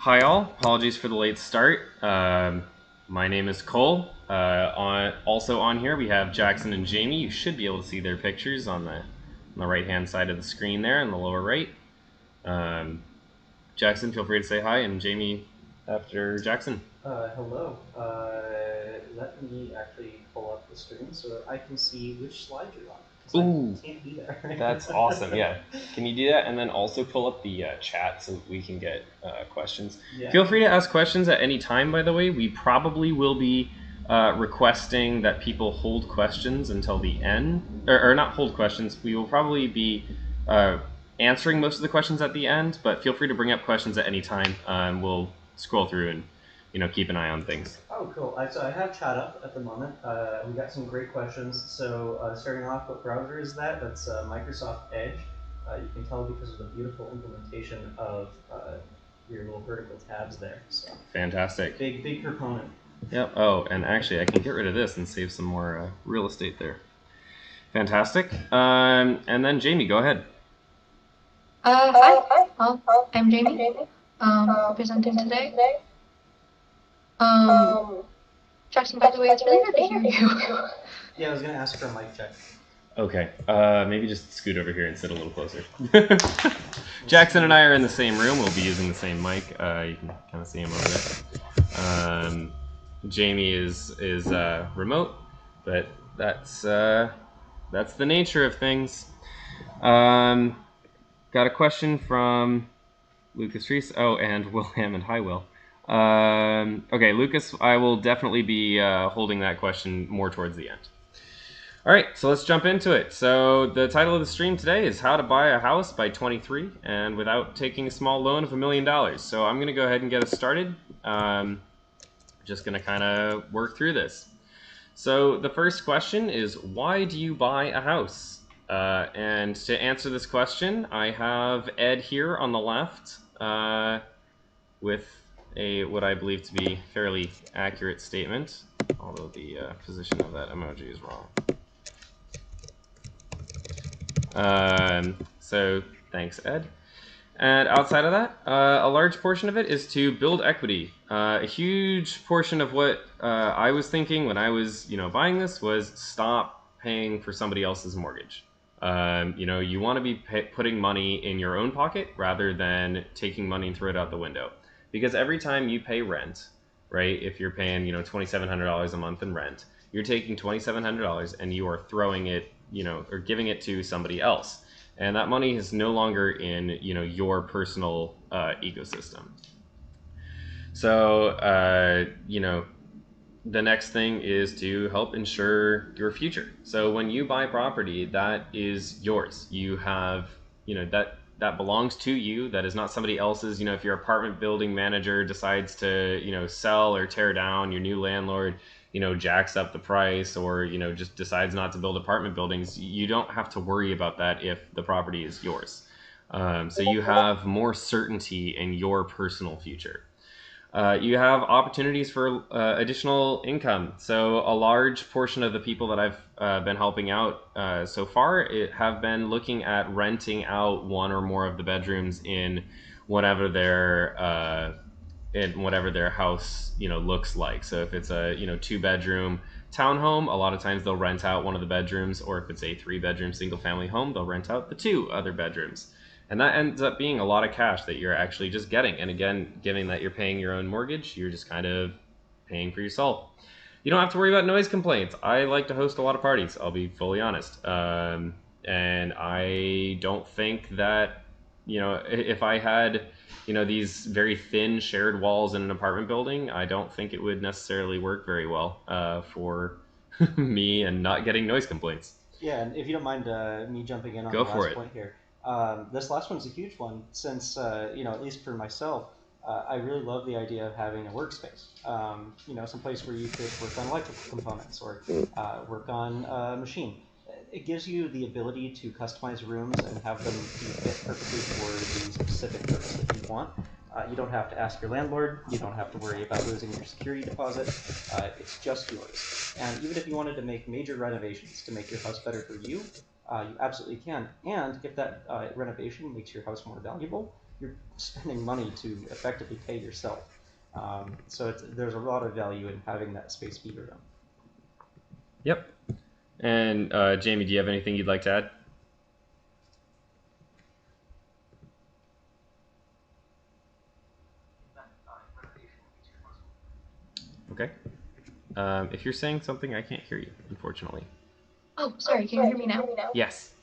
Hi all, apologies for the late start. My name is Cole. Also on here we have Jackson and Jamie. You should be able to see their pictures on the right-hand side of the screen there in the lower right. Jackson, feel free to say hi, and Jamie after Jackson. Hello. Let me actually pull up the screen so that I can see which slide you're on, because Ooh, I can't be there right that's now. awesome. Yeah. Can you do that? And then also pull up the chat so we can get questions. Yeah. Feel free to ask questions at any time, by the way. We probably will be requesting that people hold questions until the end. Or not hold questions. We will probably be answering most of the questions at the end, but feel free to bring up questions at any time. We'll scroll through and keep an eye on things. Oh, cool. So I have chat up at the moment. We got some great questions. So starting off, what browser is that? That's Microsoft Edge. You can tell because of the beautiful implementation of your little vertical tabs there. So Fantastic. big proponent. Yep. Oh, and actually, I can get rid of this and save some more real estate there. Fantastic. And then Jamie, go ahead. Hi. Well, I'm Jamie, presenting today. Um, Jackson, by the way, it's really hard to hear you. Yeah, I was gonna ask for a mic check. Okay. Maybe just scoot over here and sit a little closer. Jackson and I are in the same room. We'll be using the same mic. You can kind of see him over there. Jamie is remote, but that's the nature of things. Got a question from Lucas Reese. Oh, and Will Hammond. Hi, Will. Okay, Lucas, I will definitely be holding that question more towards the end. All right, so let's jump into it. So the title of the stream today is How to Buy a House by 23 and Without Taking a Small Loan of $1 million. So I'm going to go ahead and get us started. Just going to kind of work through this. So the first question is, why do you buy a house? And to answer this question, I have Ed here on the left with what I believe to be fairly accurate statement, although the position of that emoji is wrong. So thanks, Ed. And outside of that, a large portion of it is to build equity. A huge portion of what I was thinking when I was, buying this was stop paying for somebody else's mortgage. You want to be putting money in your own pocket rather than taking money and throw it out the window. Because every time you pay rent, right, if you're paying, $2,700 a month in rent, you're taking $2,700 and you are throwing it, or giving it to somebody else, and that money is no longer in your personal ecosystem. So the next thing is to help ensure your future. So when you buy property, that is yours. You have that belongs to you. That is not somebody else's. If your apartment building manager decides to sell or tear down, your new landlord jacks up the price, or just decides not to build apartment buildings, you don't have to worry about that if the property is yours. So you have more certainty in your personal future. You have opportunities for additional income. So a large portion of the people that I've been helping out so far have been looking at renting out one or more of the bedrooms in whatever their house looks like. So if it's a 2-bedroom townhome, a lot of times they'll rent out one of the bedrooms, or if it's a 3-bedroom single family home, they'll rent out the 2 other bedrooms. And that ends up being a lot of cash that you're actually just getting. And again, given that you're paying your own mortgage, you're just kind of paying for yourself. You don't have to worry about noise complaints. I like to host a lot of parties, I'll be fully honest. And I don't think that, if I had, these very thin shared walls in an apartment building, I don't think it would necessarily work very well for me and not getting noise complaints. Yeah, and if you don't mind me jumping in on Go the for last it. point here, this last one's a huge one since, at least for myself, I really love the idea of having a workspace. Someplace where you could work on electrical components or work on a machine. It gives you the ability to customize rooms and have them be fit perfectly for the specific purpose that you want. You don't have to ask your landlord. You don't have to worry about losing your security deposit. It's just yours. And even if you wanted to make major renovations to make your house better for you, you absolutely can. And if that renovation makes your house more valuable, you're spending money to effectively pay yourself. So there's a lot of value in having that space be your own. Yep. And Jamie, do you have anything you'd like to add? Okay. If you're saying something, I can't hear you, unfortunately. Oh, sorry. Can you hear me now? Yes.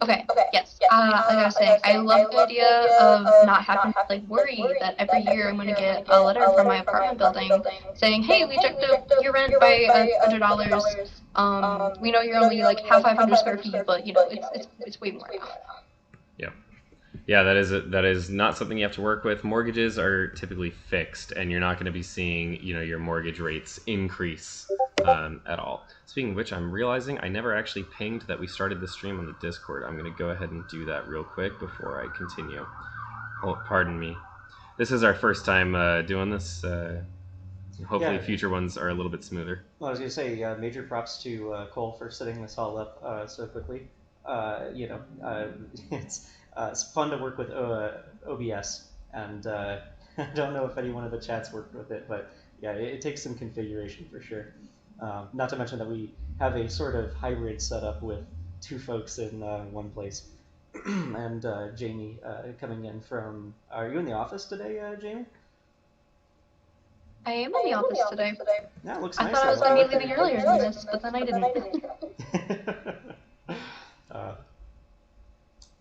Okay. Yes. Like I was saying, I love the idea of not having to like worry that every year I'm going to get a letter from my apartment building saying, "Hey, we jacked up your rent by $100. We know you're only like 500 square feet, but you know it's way more now." Yeah, that is not something you have to work with. Mortgages are typically fixed, and you're not going to be seeing your mortgage rates increase at all. Speaking of which, I'm realizing I never actually pinged that we started the stream on the Discord. I'm going to go ahead and do that real quick before I continue. Oh, pardon me. This is our first time doing this. Hopefully, future ones are a little bit smoother. Well, I was going to say major props to Cole for setting this all up so quickly. It's fun to work with OBS, and I don't know if anyone in the chat's worked with it, but yeah, it takes some configuration for sure. Not to mention that we have a sort of hybrid setup with two folks in one place. And Jamie coming in from... Are you in the office today, Jamie? I am in the office today. Yeah, it looks I nice. thought I was going to be leaving earlier than this, but then I didn't.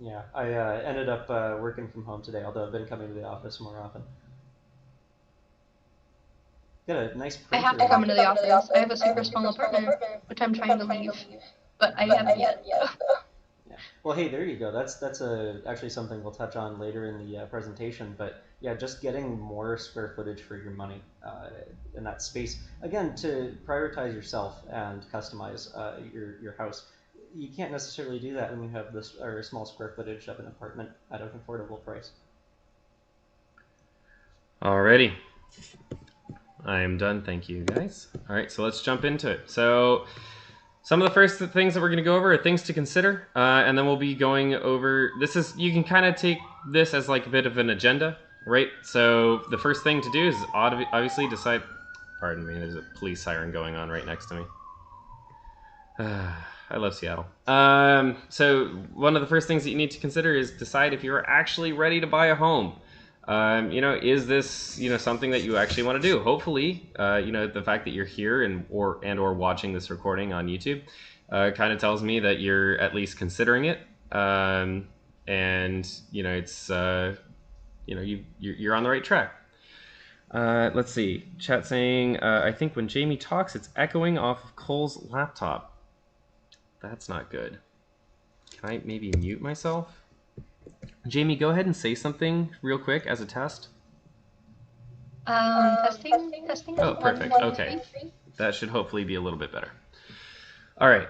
Yeah, I ended up working from home today, although I've been coming to the office more often. Got a nice printer. I have to come into the office. I have a super small apartment, which I'm trying to leave, but I haven't yet. Yeah. Well, hey, there you go. That's actually something we'll touch on later in the presentation. But yeah, just getting more square footage for your money in that space. Again, to prioritize yourself and customize your house. You can't necessarily do that when you have this or small square footage of an apartment at an affordable price. Alrighty. I am done. Thank you, guys. All right, so let's jump into it. So some of the first things that we're going to go over are things to consider, and then we'll be going over... You can kind of take this as like a bit of an agenda, right? So the first thing to do is obviously decide... Pardon me, there's a police siren going on right next to me. I love Seattle. So one of the first things that you need to consider is decide if you're actually ready to buy a home. Is this, something that you actually want to do? Hopefully, the fact that you're here and or watching this recording on YouTube kind of tells me that you're at least considering it. It's, you're on the right track. Let's see. Chat saying, I think when Jamie talks, it's echoing off of Cole's laptop. That's not good. Can I maybe mute myself? Jamie, go ahead and say something real quick as a test. Testing. Oh, perfect. Okay. That should hopefully be a little bit better. All right.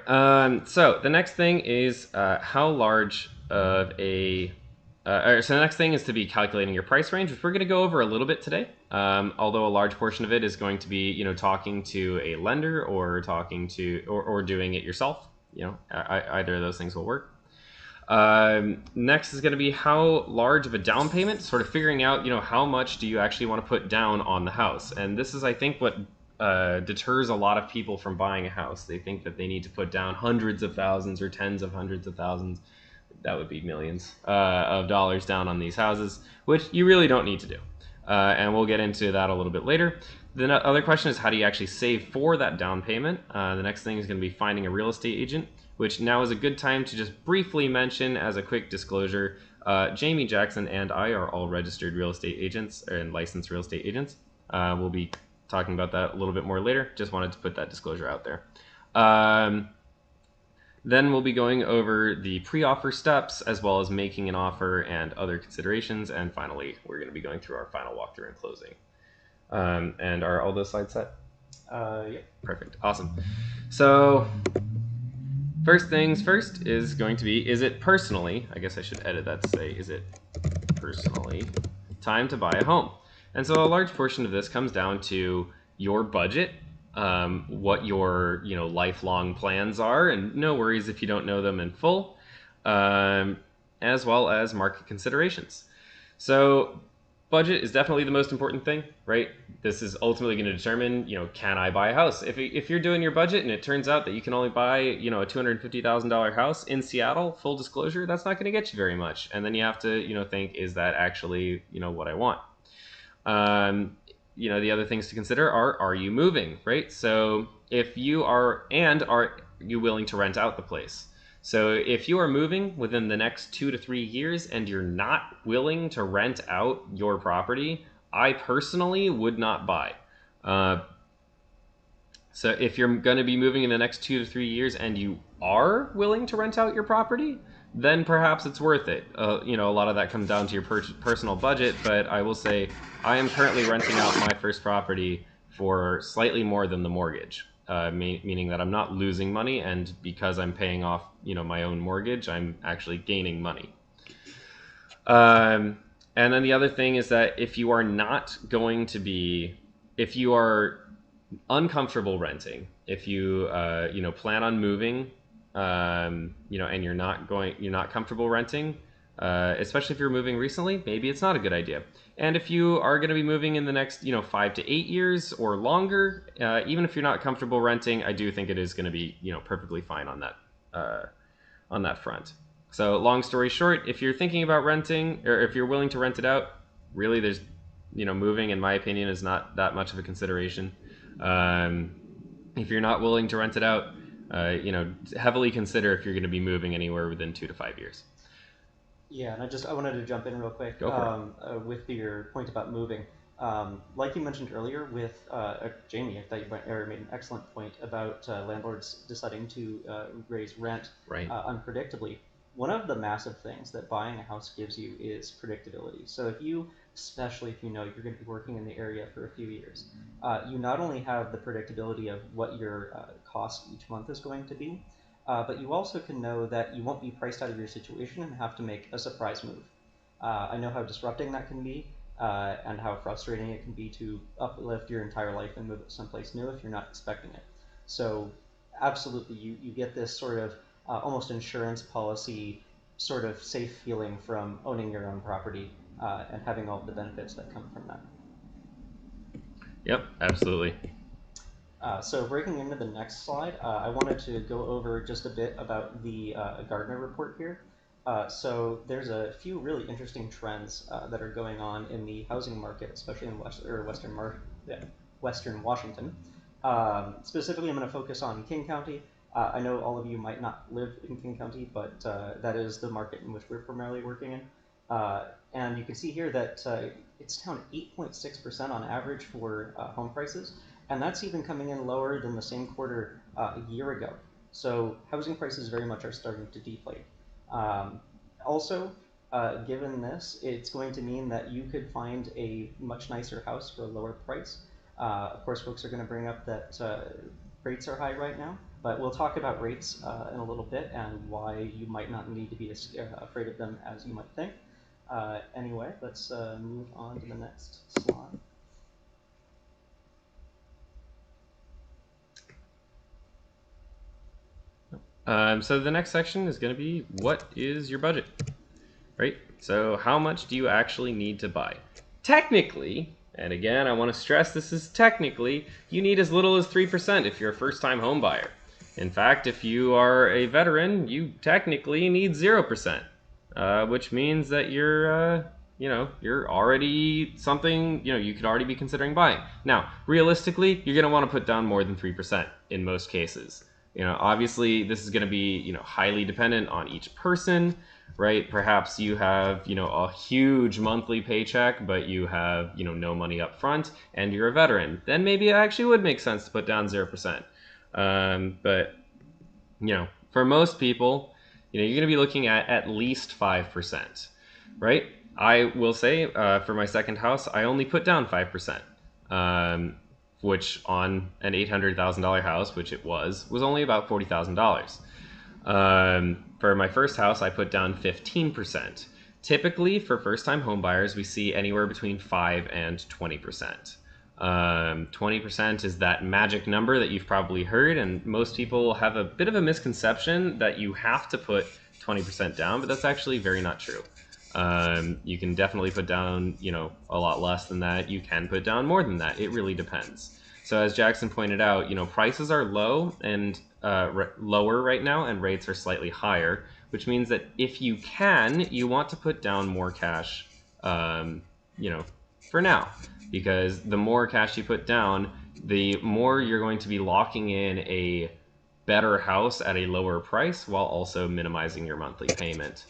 So the next thing is how large of a... so the next thing is to be calculating your price range, which we're going to go over a little bit today. Although a large portion of it is going to be, talking to a lender or talking to or doing it yourself. Either of those things will work. Next is going to be how large of a down payment, sort of figuring out, how much do you actually want to put down on the house. And this is, I think, what deters a lot of people from buying a house. They think that they need to put down hundreds of thousands or tens of hundreds of thousands. That would be millions of dollars down on these houses, which you really don't need to do. And we'll get into that a little bit later. The other question is, how do you actually save for that down payment? The next thing is going to be finding a real estate agent, which now is a good time to just briefly mention as a quick disclosure. Jamie Jackson and I are all registered real estate agents and licensed real estate agents. We'll be talking about that a little bit more later. Just wanted to put that disclosure out there. Then we'll be going over the pre-offer steps as well as making an offer and other considerations. And finally, we're going to be going through our final walkthrough and closing. And are all those slides set? Yeah. Perfect. Awesome. So first things first is going to be, is it personally, I guess I should edit that to say, is it personally time to buy a home? And so a large portion of this comes down to your budget, what your lifelong plans are, and no worries if you don't know them in full, as well as market considerations. So budget is definitely the most important thing, right? This is ultimately going to determine, can I buy a house? If you're doing your budget and it turns out that you can only buy, a $250,000 house in Seattle, full disclosure, that's not going to get you very much. And then you have to, think, is that actually, what I want? The other things to consider are you moving, right? So if you are you willing to rent out the place? So if you are moving within the next 2 to 3 years and you're not willing to rent out your property, I personally would not buy. So if you're going to be moving in the next 2 to 3 years and you are willing to rent out your property, then perhaps it's worth it. A lot of that comes down to your personal budget, but I will say I am currently renting out my first property for slightly more than the mortgage, meaning that I'm not losing money, and because I'm paying off, my own mortgage, I'm actually gaining money. And then the other thing is that if you are uncomfortable renting, if you plan on moving, and you're not comfortable renting, especially if you're moving recently, maybe it's not a good idea. And if you are going to be moving in the next 5 to 8 years or longer, even if you're not comfortable renting, I do think it is going to be perfectly fine on that front. So long story short, if you're thinking about renting, or if you're willing to rent it out, really there's moving, in my opinion, is not that much of a consideration. If you're not willing to rent it out, heavily consider if you're going to be moving anywhere within 2 to 5 years. Yeah, and I wanted to jump in real quick. Go for it. With your point about moving. Like you mentioned earlier with Jamie, I thought you made an excellent point about landlords deciding to raise rent unpredictably. One of the massive things that buying a house gives you is predictability. So especially if you know you're going to be working in the area for a few years, you not only have the predictability of what your cost each month is going to be, but you also can know that you won't be priced out of your situation and have to make a surprise move. I know how disrupting that can be, and how frustrating it can be to uplift your entire life and move it someplace new if you're not expecting it. So absolutely, you get this sort of almost insurance policy sort of safe feeling from owning your own property and having all of the benefits that come from that. Yep, absolutely. So breaking into the next slide, I wanted to go over just a bit about the Gardner report here. So there's a few really interesting trends that are going on in the housing market, especially in Western Washington. Specifically, I'm going to focus on King County. I know all of you might not live in King County, but that is the market in which we're primarily working in. And you can see here that it's down 8.6% on average for home prices, and that's even coming in lower than the same quarter a year ago. So housing prices very much are starting to deflate. Also, given this, it's going to mean that you could find a much nicer house for a lower price. Of course, folks are going to bring up that rates are high right now, but we'll talk about rates in a little bit and why you might not need to be as afraid of them as you might think. Anyway, let's move on to the next slide. So the next section is going to be, what is your budget, right? So how much do you actually need to buy? Technically, and again, I want to stress this is technically, you need as little as 3% if you're a first-time home buyer. In fact, if you are a veteran, you technically need 0%, which means that you're already something, you could already be considering buying. Now, realistically, you're going to want to put down more than 3% in most cases. Obviously this is going to be, highly dependent on each person, right? Perhaps you have, a huge monthly paycheck, but you have, no money up front and you're a veteran. Then maybe it actually would make sense to put down 0%. But, for most people, you're going to be looking at least 5%, right? I will say, for my second house, I only put down 5%. Which on an $800,000 house, which it was only about $40,000. For my first house, I put down 15%. Typically, for first-time homebuyers, we see anywhere between 5 and 20%. 20% is that magic number that you've probably heard, and most people have a bit of a misconception that you have to put 20% down, but that's actually very not true. You can definitely put down, a lot less than that. You can put down more than that. It really depends. So as Jackson pointed out, prices are low and lower right now, and rates are slightly higher, which means that if you can, you want to put down more cash, for now, because the more cash you put down, the more you're going to be locking in a better house at a lower price while also minimizing your monthly payment.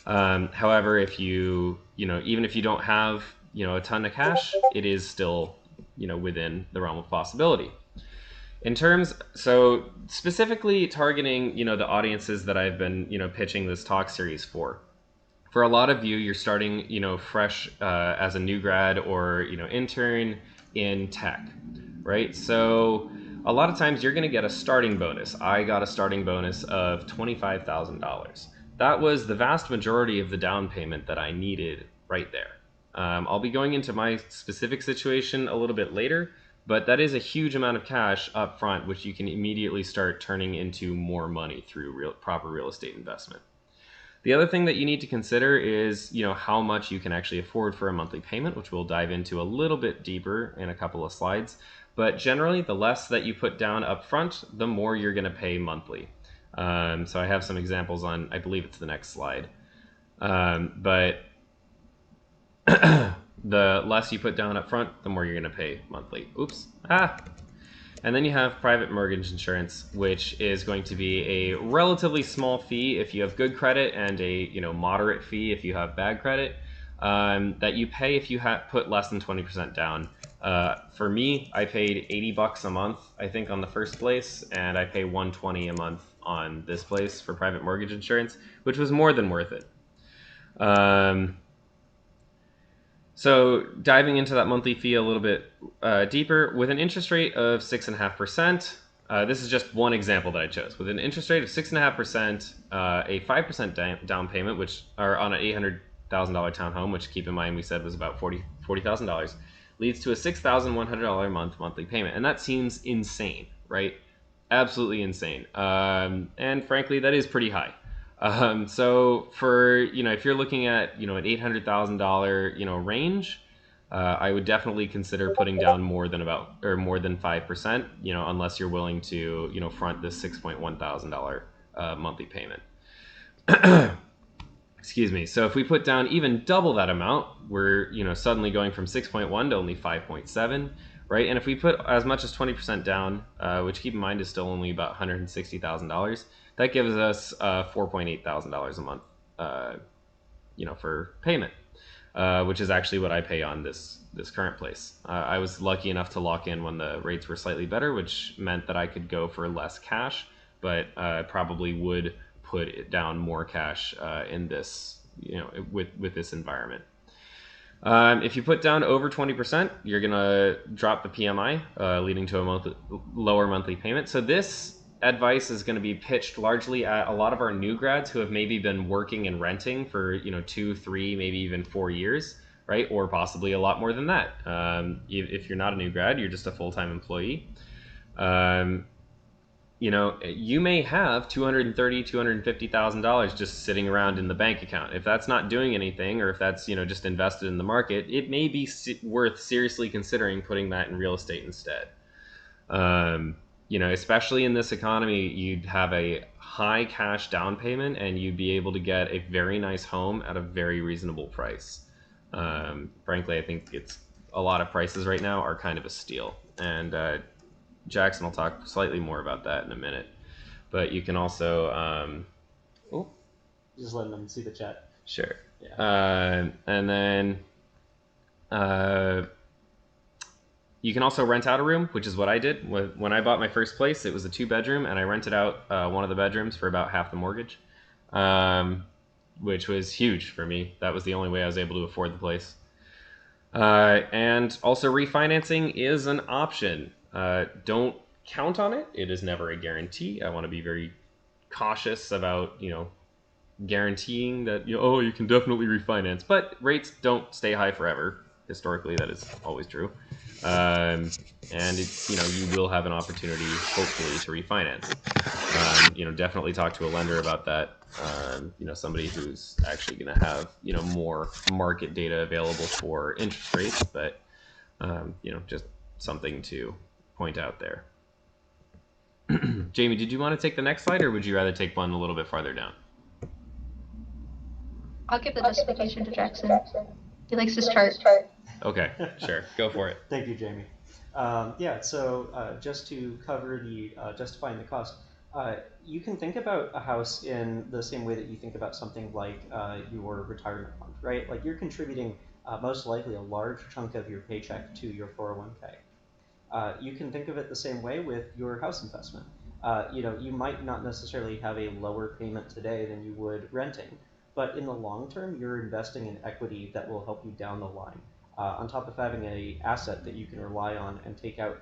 However, if even if you don't have, a ton of cash, it is still, within the realm of possibility. So specifically targeting, the audiences that I've been, pitching this talk series for. For a lot of you, you're starting, fresh as a new grad or, intern in tech, right? So a lot of times you're going to get a starting bonus. I got a starting bonus of $25,000. That was the vast majority of the down payment that I needed right there. I'll be going into my specific situation a little bit later, but that is a huge amount of cash up front, which you can immediately start turning into more money through proper real estate investment. The other thing that you need to consider is, how much you can actually afford for a monthly payment, which we'll dive into a little bit deeper in a couple of slides. But generally, the less that you put down up front, the more you're going to pay monthly. So I have some examples on, I believe it's the next slide. But the less you put down up front, the more you're going to pay monthly. Oops. And then you have private mortgage insurance, which is going to be a relatively small fee if you have good credit and a moderate fee if you have bad credit, that you pay if you put less than 20% down. For me, I paid $80 a month, I think, on the first place, and I pay $120 a month on this place for private mortgage insurance, which was more than worth it. So diving into that monthly fee a little bit deeper, with an interest rate of 6.5%, this is just one example that I chose. With an interest rate of 6.5%, a 5% down payment, which are on an $800,000 townhome, which keep in mind we said was about $40,000, leads to a $6,100 a month monthly payment. And that seems insane, right? Absolutely insane. And frankly, that is pretty high. So for, if you're looking at, an $800,000, range, I would definitely consider putting down more than 5%, unless you're willing to, front this $6.1 thousand monthly payment. Excuse me. So if we put down even double that amount, we're, suddenly going from 6.1 to only 5.7, right? And if we put as much as 20% down, which keep in mind is still only about $160,000, that gives us $4.8 thousand a month, for payment, which is actually what I pay on this current place. I was lucky enough to lock in when the rates were slightly better, which meant that I could go for less cash, but probably would put it down more cash in this, with this environment. If you put down over 20%, you're gonna drop the PMI, leading to a lower monthly payment. So this advice is going to be pitched largely at a lot of our new grads who have maybe been working and renting for 2, 3, maybe even 4 years, right? Or possibly a lot more than that. If you're not a new grad, you're just a full-time employee. You may have $230,000, $250,000 just sitting around in the bank account. If that's not doing anything, or if that's just invested in the market, it may be worth seriously considering putting that in real estate instead. Especially in this economy, you'd have a high cash down payment and you'd be able to get a very nice home at a very reasonable price. Frankly, I think a lot of prices right now are kind of a steal. And Jackson will talk slightly more about that in a minute. But you can also... Just letting them see the chat. Sure. Yeah. And then... you can also rent out a room, which is what I did. When I bought my first place, it was a 2-bedroom, and I rented out one of the bedrooms for about half the mortgage, which was huge for me. That was the only way I was able to afford the place. And also refinancing is an option. Don't count on it. It is never a guarantee. I want to be very cautious about, guaranteeing that, you can definitely refinance. But rates don't stay high forever. Historically, that is always true. and it's, you will have an opportunity, hopefully, to refinance. Definitely talk to a lender about that. Somebody who's actually going to have, more market data available for interest rates, but, just something to point out there. Jamie, did you want to take the next slide, or would you rather take one a little bit farther down? I'll give the justification to Jackson. He likes this chart. Okay, sure. Go for it. Thank you, Jamie. So just to cover the justifying the cost, you can think about a house in the same way that you think about something like your retirement fund, right? Like you're contributing most likely a large chunk of your paycheck to your 401k. You can think of it the same way with your house investment. You might not necessarily have a lower payment today than you would renting, but in the long term, you're investing in equity that will help you down the line. On top of having an asset that you can rely on and take out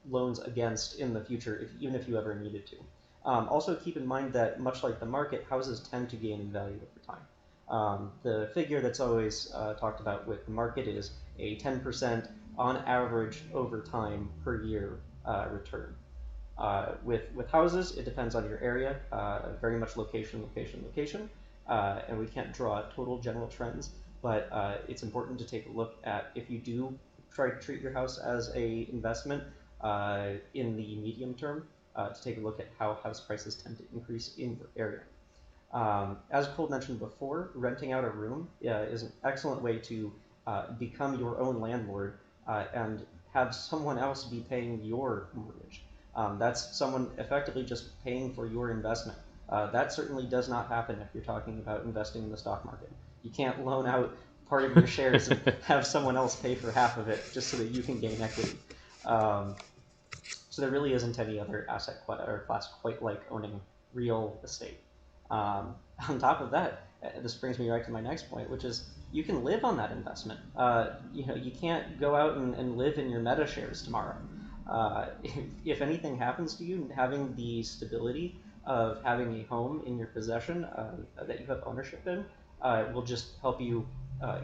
loans against in the future, even if you ever needed to. Also keep in mind that much like the market, houses tend to gain in value over time. The figure that's always talked about with the market is a 10% on average over time per year return. With houses, it depends on your area, very much location, and we can't draw total general trends, but it's important to take a look at, if you do try to treat your house as a investment in the medium term, to take a look at how house prices tend to increase in your area. As Cole mentioned before, renting out a room is an excellent way to become your own landlord and have someone else be paying your mortgage. That's someone effectively just paying for your investment. That certainly does not happen if you're talking about investing in the stock market. You can't loan out part of your shares and have someone else pay for half of it just so that you can gain equity. So there really isn't any other asset or class quite like owning real estate. On top of that, this brings me right to my next point, which is you can live on that investment. You can't go out and live in your meta shares tomorrow. If anything happens to you, having the stability of having a home in your possession that you have ownership in will just help you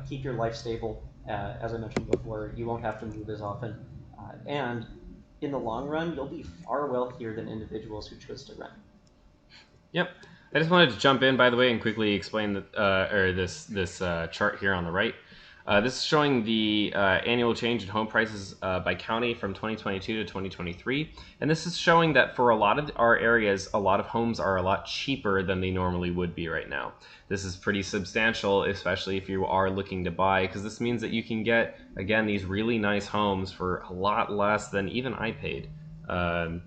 keep your life stable. As I mentioned before, you won't have to move as often. And in the long run, you'll be far wealthier than individuals who chose to rent. Yep. I just wanted to jump in, by the way, and quickly explain this chart here on the right. This is showing the annual change in home prices by county from 2022 to 2023. And this is showing that for a lot of our areas, a lot of homes are a lot cheaper than they normally would be right now. This is pretty substantial, especially if you are looking to buy, because this means that you can get, again, these really nice homes for a lot less than even I paid, and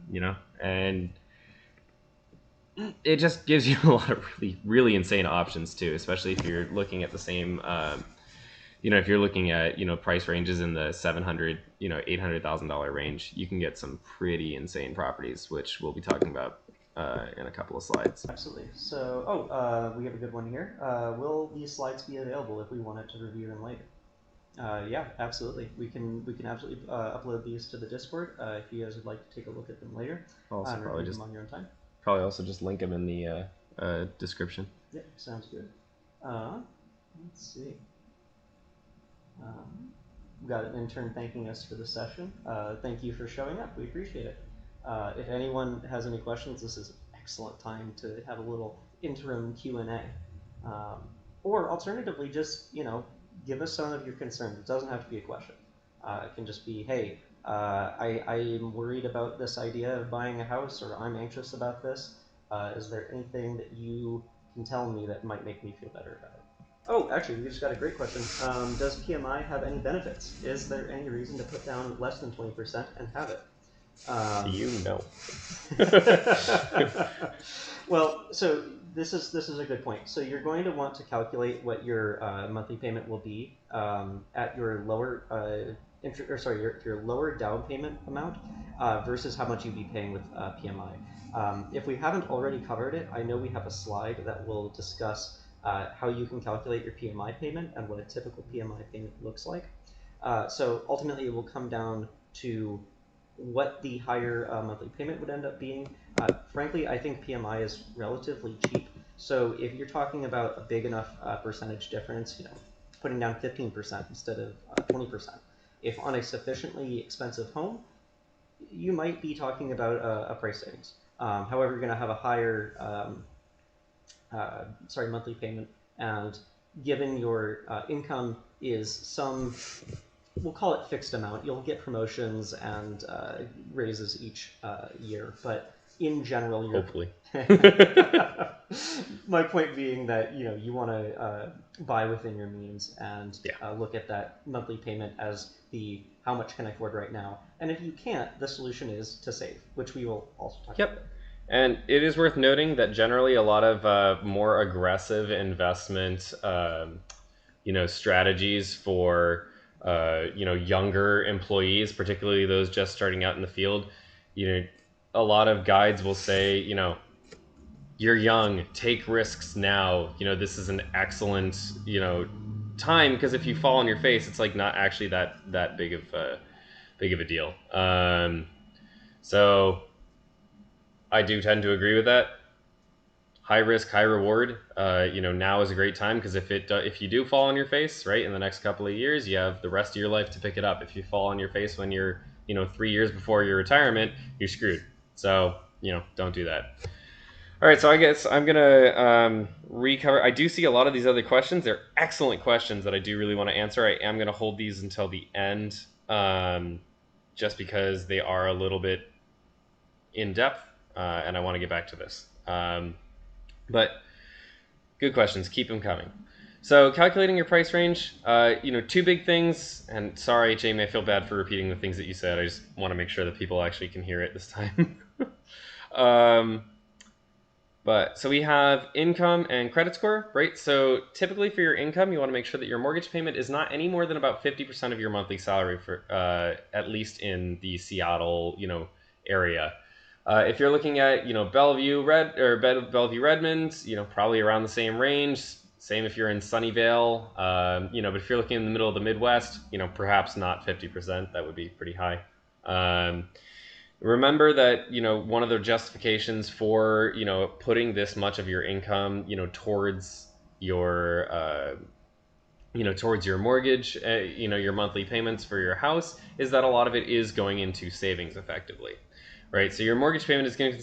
it just gives you a lot of really, really insane options too, especially if you're looking at the same, if you're looking at, price ranges in the $700,000, $800,000 range, you can get some pretty insane properties, which we'll be talking about in a couple of slides. Absolutely. So, we have a good one here. Will these slides be available if we wanted to review them later? Yeah, absolutely. We can absolutely upload these to the Discord if you guys would like to take a look at them later. Also, probably just on your own time. Probably also just link them in the description. Yep, sounds good. Let's see. We've got an intern thanking us for the session. Thank you for showing up. We appreciate it. If anyone has any questions, this is an excellent time to have a little interim Q&A. Or alternatively, just, give us some of your concerns. It doesn't have to be a question. It can just be, hey, I'm worried about this idea of buying a house, or I'm anxious about this. Is there anything that you can tell me that might make me feel better about it? Oh, actually, we just got a great question. Does PMI have any benefits? Is there any reason to put down less than 20% and have it? No. Well, so this is a good point. So you're going to want to calculate what your monthly payment will be at your lower your lower down payment amount versus how much you'd be paying with PMI. If we haven't already covered it, I know we have a slide that will discuss how you can calculate your PMI payment and what a typical PMI payment looks like. So ultimately, it will come down to what the higher monthly payment would end up being. Frankly, I think PMI is relatively cheap. So if you're talking about a big enough percentage difference, putting down 15% instead of 20%, If on a sufficiently expensive home, you might be talking about a price savings. However, you're going to have a higher monthly payment, and given your income is some, we'll call it fixed amount, you'll get promotions and raises each year, but in general, you're... Hopefully. My point being that you want to buy within your means and look at that monthly payment as the how much can I afford right now, and if you can't, the solution is to save, which we will also talk about. And it is worth noting that generally a lot of more aggressive investment strategies for younger employees, particularly those just starting out in the field, a lot of guides will say, you're young, take risks now. This is an excellent, time, because if you fall on your face, it's like not actually that big of a deal. So I do tend to agree with that. High risk, high reward. Now is a great time, because if you do fall on your face, right, in the next couple of years, you have the rest of your life to pick it up. If you fall on your face when you're 3 years before your retirement, you're screwed. So don't do that. All right, so I guess I'm gonna recover. I do see a lot of these other questions. They're excellent questions that I do really want to answer. I am gonna hold these until the end, just because they are a little bit in depth, and I want to get back to this. But good questions. Keep them coming. So calculating your price range, two big things. And sorry, Jamie, I feel bad for repeating the things that you said. I just want to make sure that people actually can hear it this time. So we have income and credit score, right? So typically for your income, you want to make sure that your mortgage payment is not any more than about 50% of your monthly salary, for at least in the Seattle, area. If you're looking at, Bellevue Redmond, probably around the same range. Same if you're in Sunnyvale, but if you're looking in the middle of the Midwest, perhaps not 50%. That would be pretty high. Remember that, one of the justifications for, putting this much of your income, towards your, towards your mortgage, your monthly payments for your house, is that a lot of it is going into savings effectively, right? So your mortgage payment is going to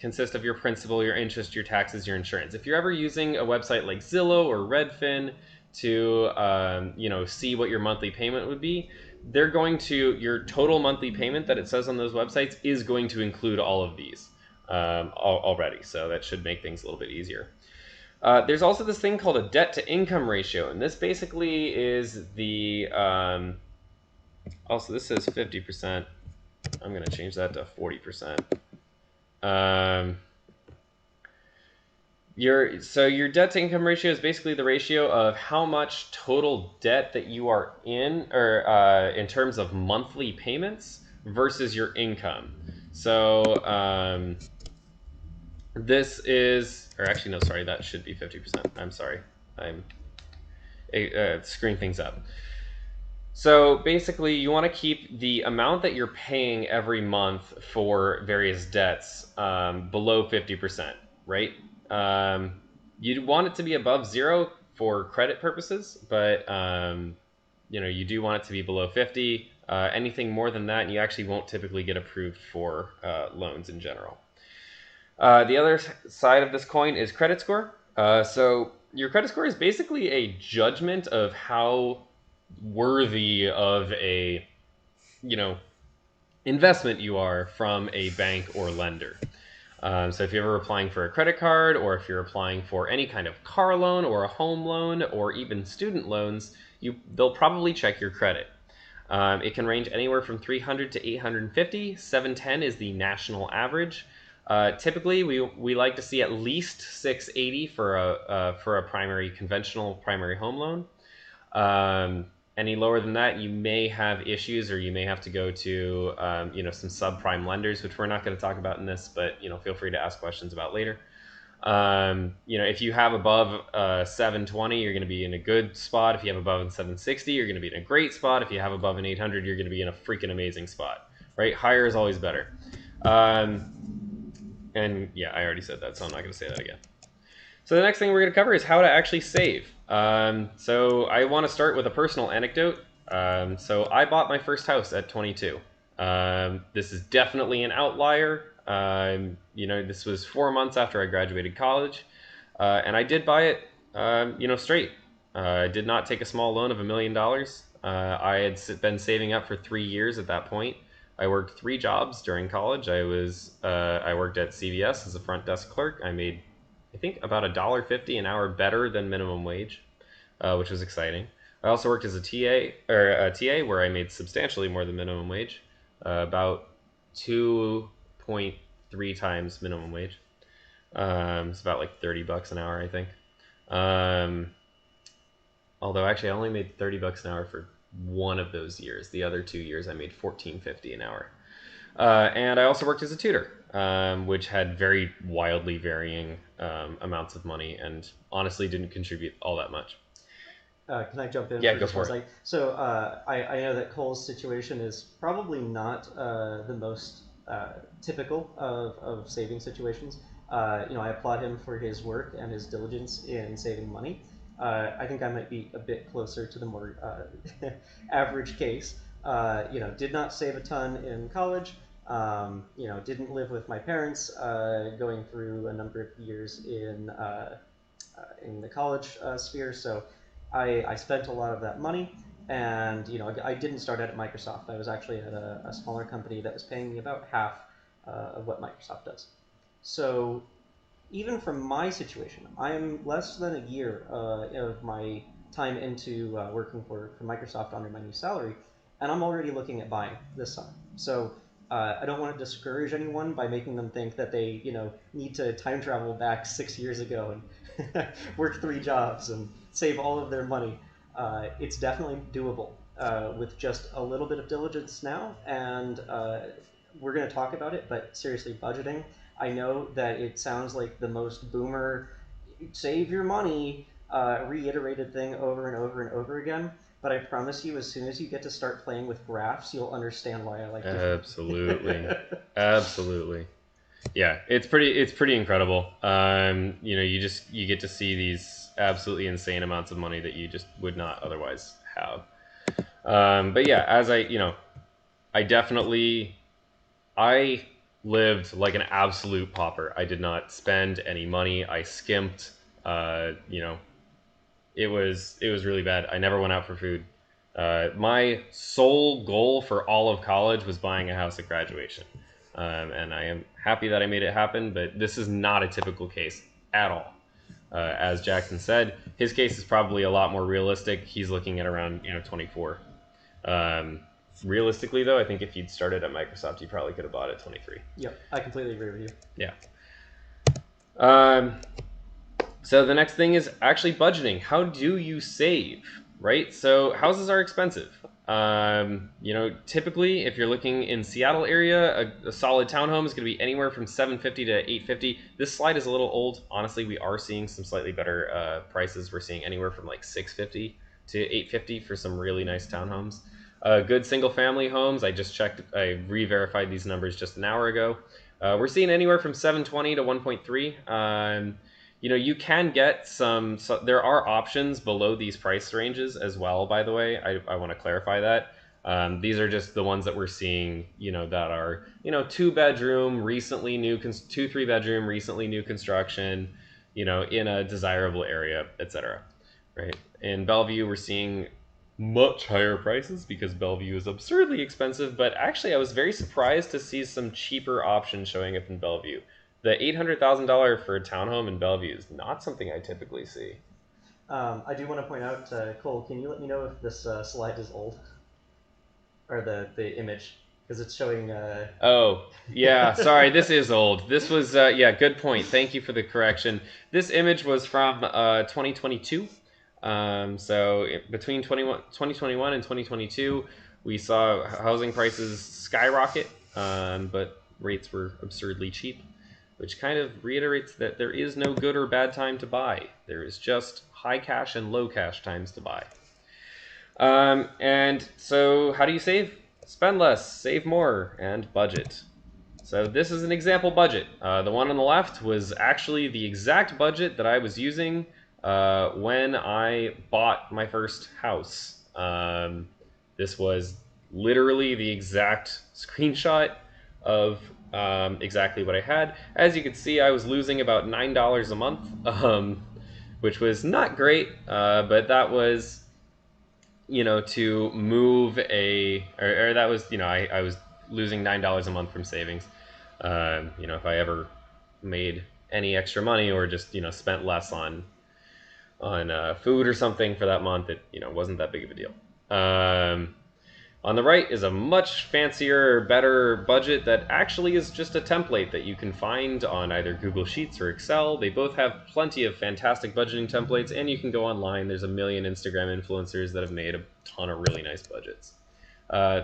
consist of your principal, your interest, your taxes, your insurance. If you're ever using a website like Zillow or Redfin to, see what your monthly payment would be, your total monthly payment that it says on those websites is going to include all of these already. So that should make things a little bit easier. There's also this thing called a debt to income ratio. And this basically is the, also this says 50%. I'm going to change that to 40%. Your debt to income ratio is basically the ratio of how much total debt that you are in, or in terms of monthly payments versus your income. So this is, or actually no, sorry, that should be 50%. I'm sorry, I'm screwing things up. So basically, you want to keep the amount that you're paying every month for various debts below 50%, right? You'd want it to be above 0 for credit purposes, but you do want it to be below 50. Anything more than that, you actually won't typically get approved for loans in general. The other side of this coin is credit score. So your credit score is basically a judgment of how worthy of a investment you are from a bank or lender. So if you're ever applying for a credit card, or if you're applying for any kind of car loan or a home loan or even student loans, they'll probably check your credit. It can range anywhere from 300 to 850. 710 is the national average. Typically, we like to see at least 680 for a conventional primary home loan. Any lower than that, you may have issues, or you may have to go to some subprime lenders, which we're not going to talk about in this, but feel free to ask questions about later. If you have above 720, you're going to be in a good spot. If you have above an 760, you're going to be in a great spot. If you have above an 800, you're going to be in a freaking amazing spot, right? Higher is always better. And yeah, I already said that, so I'm not going to say that again. So the next thing we're going to cover is how to actually save. So I want to start with a personal anecdote. So I bought my first house at 22. This is definitely an outlier. This was 4 months after I graduated college, and I did buy it, straight. I did not take a small loan of $1 million. I had been saving up for 3 years at that point. I worked 3 jobs during college. I worked at CVS as a front desk clerk. I made, I think, about $1.50 an hour better than minimum wage, which was exciting. I also worked as a TA where I made substantially more than minimum wage, about 2.3 times minimum wage. It's about like $30 an hour, I think. Although actually, I only made $30 an hour for one of those years. The other 2 years, I made $14.50 an hour. And I also worked as a tutor, which had very wildly varying amounts of money, and honestly didn't contribute all that much. Can I jump in? Yeah, go for it. I know that Cole's situation is probably not the most typical of saving situations. I applaud him for his work and his diligence in saving money. I think I might be a bit closer to the more average case. Did not save a ton in college. Didn't live with my parents, going through a number of years in the college sphere. So I spent a lot of that money, and I didn't start out at Microsoft. I was actually at a smaller company that was paying me about half of what Microsoft does. So even from my situation, I'm less than a year of my time into working for Microsoft under my new salary, and I'm already looking at buying this summer. So I don't want to discourage anyone by making them think that they need to time travel back 6 years ago and work 3 jobs and save all of their money. It's definitely doable with just a little bit of diligence now, and we're going to talk about it, but seriously, budgeting. I know that it sounds like the most boomer save your money reiterated thing over and over and over again, but I promise you, as soon as you get to start playing with graphs, you'll understand why I like it. Absolutely. Absolutely. Yeah, it's pretty incredible. You get to see these absolutely insane amounts of money that you just would not otherwise have. But yeah, as I lived like an absolute pauper. I did not spend any money. I skimped. It was really bad. I never went out for food. My sole goal for all of college was buying a house at graduation. And I am happy that I made it happen, but this is not a typical case at all. As Jackson said, his case is probably a lot more realistic. He's looking at around 24. Realistically, though, I think if you'd started at Microsoft, you probably could have bought it at 23. Yep, I completely agree with you. Yeah. So the next thing is actually budgeting. How do you save, right? So houses are expensive. Typically, if you're looking in Seattle area, a solid townhome is going to be anywhere from $750 to $850. This slide is a little old. Honestly, we are seeing some slightly better prices. We're seeing anywhere from like $650 to $850 for some really nice townhomes. Good single-family homes. I just checked. I re-verified these numbers just an hour ago. We're seeing anywhere from $720 to $1.3. You can get some. So there are options below these price ranges as well. By the way, I want to clarify that. These are just the ones that we're seeing. That are 2-bedroom, recently new, 2-3-bedroom, recently new construction. In a desirable area, etc. Right. In Bellevue, we're seeing much higher prices because Bellevue is absurdly expensive, but actually I was very surprised to see some cheaper options showing up in Bellevue. The $800,000 for a townhome in Bellevue is not something I typically see. I do want to point out, Cole, can you let me know if this slide is old? Or the image, because it's showing... Oh, yeah, sorry, this is old. This was, good point. Thank you for the correction. This image was from 2022. So between 2021 and 2022, we saw housing prices skyrocket, but rates were absurdly cheap, which kind of reiterates that there is no good or bad time to buy. There is just high cash and low cash times to buy. And so how do you save? Spend less, save more, and budget. So this is an example budget. The one on the left was actually the exact budget that I was using when I bought my first house. This was literally the exact screenshot of exactly what I had. As you can see, I was losing about $9 a month, which was not great, but that was, to move or that was, I was losing $9 a month from savings. If I ever made any extra money or just, spent less on food or something for that month, it, wasn't that big of a deal. On the right is a much fancier, better budget that actually is just a template that you can find on either Google Sheets or Excel. They both have plenty of fantastic budgeting templates, and you can go online. There's a million Instagram influencers that have made a ton of really nice budgets.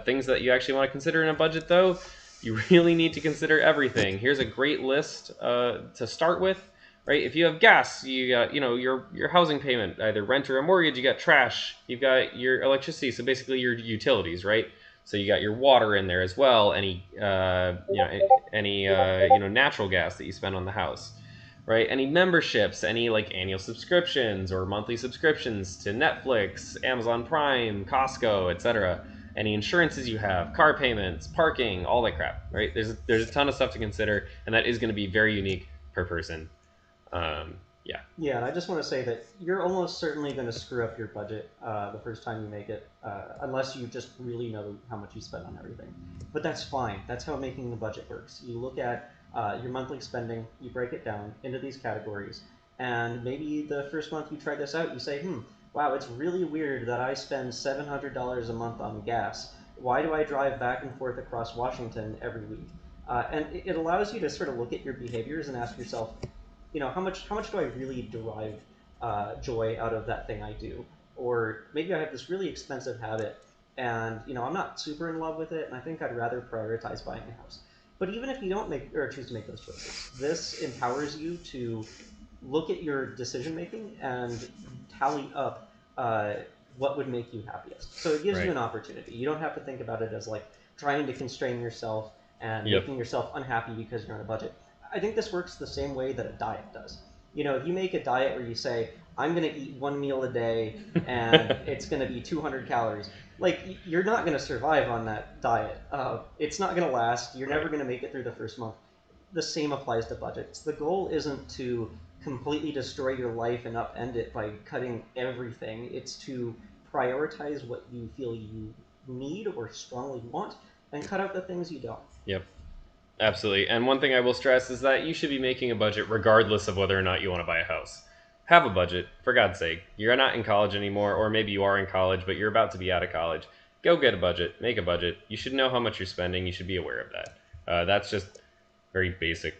Things that you actually want to consider in a budget, though, you really need to consider everything. Here's a great list to start with. Right, if you have gas, you got your housing payment, either rent or a mortgage. You got trash, you've got your electricity, so basically your utilities, right? So you got your water in there as well. Any natural gas that you spend on the house, right? Any memberships, any like annual subscriptions or monthly subscriptions to Netflix, Amazon Prime, Costco, etc. Any insurances you have, car payments, parking, all that crap, right? There's a ton of stuff to consider, and that is going to be very unique per person. Yeah, and I just want to say that you're almost certainly going to screw up your budget the first time you make it, unless you just really know how much you spend on everything. But that's fine. That's how making the budget works. You look at your monthly spending, you break it down into these categories, and maybe the first month you try this out, you say, wow, it's really weird that I spend $700 a month on gas. Why do I drive back and forth across Washington every week? And it allows you to sort of look at your behaviors and ask yourself, how much do I really derive joy out of that thing I do? Or maybe I have this really expensive habit, and I'm not super in love with it, and I think I'd rather prioritize buying a house. But even if you don't choose to make those choices, this empowers you to look at your decision making and tally up what would make you happiest. So it gives you an opportunity. You don't have to think about it as like trying to constrain yourself and making yourself unhappy because you're on a budget. I think this works the same way that a diet does. If you make a diet where you say, I'm going to eat one meal a day and it's going to be 200 calories, like, you're not going to survive on that diet. It's not going to last. You're never going to make it through the first month. The same applies to budgets. The goal isn't to completely destroy your life and upend it by cutting everything. It's to prioritize what you feel you need or strongly want and cut out the things you don't. Yep. Absolutely. And one thing I will stress is that you should be making a budget regardless of whether or not you want to buy a house. Have a budget, for God's sake. You're not in college anymore, or maybe you are in college, but you're about to be out of college. Go get a budget. Make a budget. You should know how much you're spending. You should be aware of that. That's just a very basic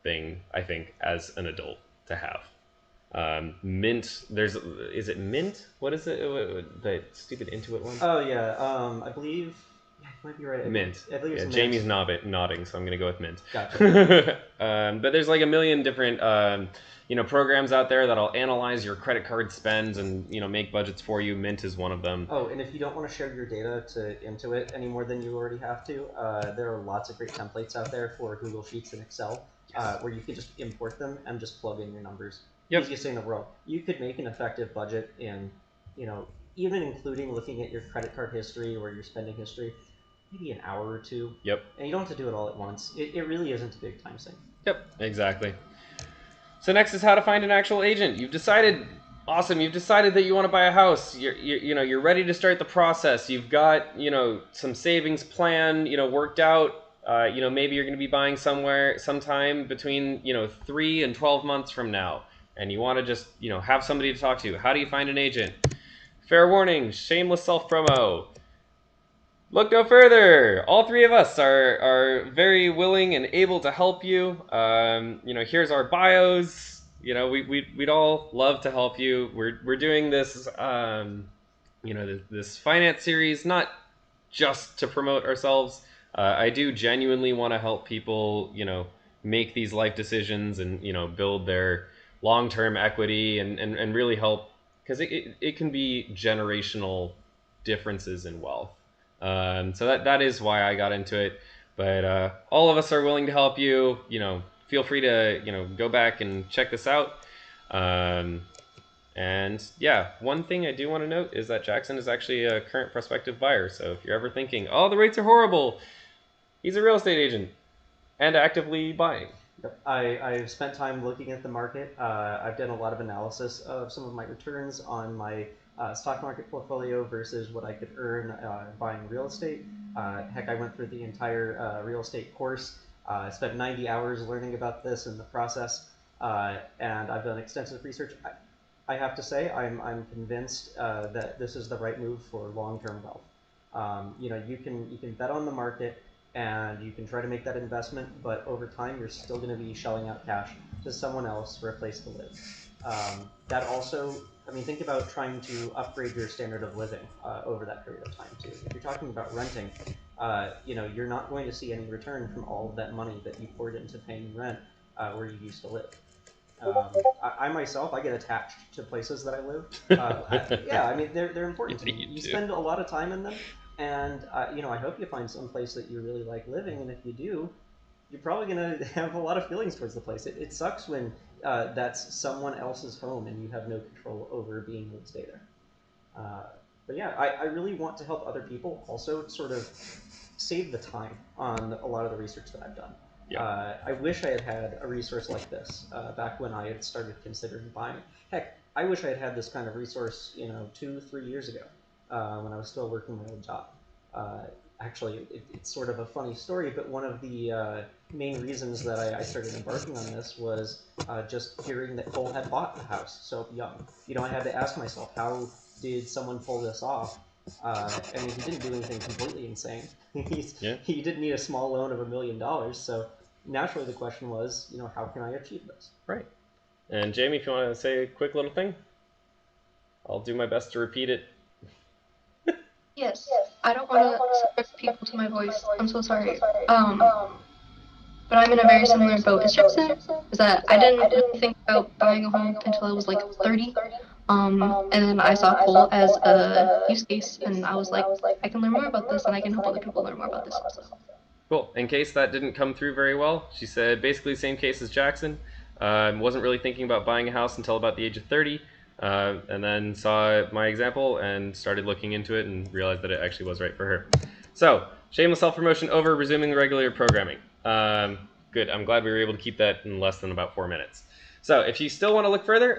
thing, I think, as an adult to have. Mint, is it Mint? What is it? The stupid Intuit one? Oh, yeah. I believe... Yeah, you might be right. Mint. I believe it's Mint. Jamie's nodding, so I'm going to go with Mint. Gotcha. But there's like a million different programs out there that'll analyze your credit card spends and make budgets for you. Mint is one of them. Oh, and if you don't want to share your data to Intuit any more than you already have to, there are lots of great templates out there for Google Sheets and Excel, where you can just import them and just plug in your numbers. Yep. Easiest thing in the world. You could make an effective budget in, even including looking at your credit card history or your spending history, maybe an hour or two. Yep. And you don't have to do it all at once. It really isn't a big time sink. Yep, exactly. So next is how to find an actual agent. You've decided that you want to buy a house. You're ready to start the process. You've got, some savings plan, worked out. Maybe you're going to be buying sometime between, 3 and 12 months from now. And you want to just, have somebody to talk to. How do you find an agent? Fair warning, shameless self-promo. Look no further. All three of us are very willing and able to help you. Here's our bios. We'd all love to help you. We're doing this, this finance series not just to promote ourselves. I do genuinely want to help people, make these life decisions and build their long-term equity and really help, because it can be generational differences in wealth. So that is why I got into it, but all of us are willing to help you. Feel free to go back and check this out. And yeah, one thing I do want to note is that Jackson is actually a current prospective buyer. So if you're ever thinking, oh, the rates are horrible, he's a real estate agent and actively buying. Yep. I've spent time looking at the market. I've done a lot of analysis of some of my returns on my stock market portfolio versus what I could earn buying real estate. Heck, I went through the entire real estate course. I spent 90 hours learning about this in the process, and I've done extensive research. I have to say, I'm convinced that this is the right move for long-term wealth. You can bet on the market and you can try to make that investment, but over time you're still going to be shelling out cash to someone else for a place to live. That also, I mean, think about trying to upgrade your standard of living over that period of time too. If you're talking about renting, you're not going to see any return from all of that money that you poured into paying rent where you used to live. I myself, I get attached to places that I live. Yeah, I mean, they're important to me. You spend a lot of time in them, and I hope you find some place that you really like living. And if you do, you're probably gonna have a lot of feelings towards the place. It sucks when that's someone else's home and you have no control over being able to stay there. But yeah, I really want to help other people also sort of save the time on a lot of the research that I've done. Yeah. I wish I had had a resource like this back when I had started considering buying. Heck, I wish I had had this kind of resource, 2, 3 years ago when I was still working my old job. Actually, it's sort of a funny story, but one of the main reasons that I started embarking on this was just hearing that Cole had bought the house so young. I had to ask myself, how did someone pull this off? I mean, he didn't do anything completely insane. He didn't need a small loan of $1 million. So naturally, the question was, how can I achieve this? Right. And Jamie, if you want to say a quick little thing, I'll do my best to repeat it. Yes, I don't want to subject people to my voice. I'm so sorry. But I'm in a very similar boat as Jackson, is that I didn't really think about buying a home until I was like 30. And then I saw Cole as a use case, and I was like, I can learn more about this, and I can help other people learn more about this also. Cool. In case that didn't come through very well, she said basically same case as Jackson. Wasn't really thinking about buying a house until about the age of 30, and then saw my example and started looking into it and realized that it actually was right for her. So, shameless self-promotion over, resuming regular programming. Good. I'm glad we were able to keep that in less than about 4 minutes. So if you still want to look further,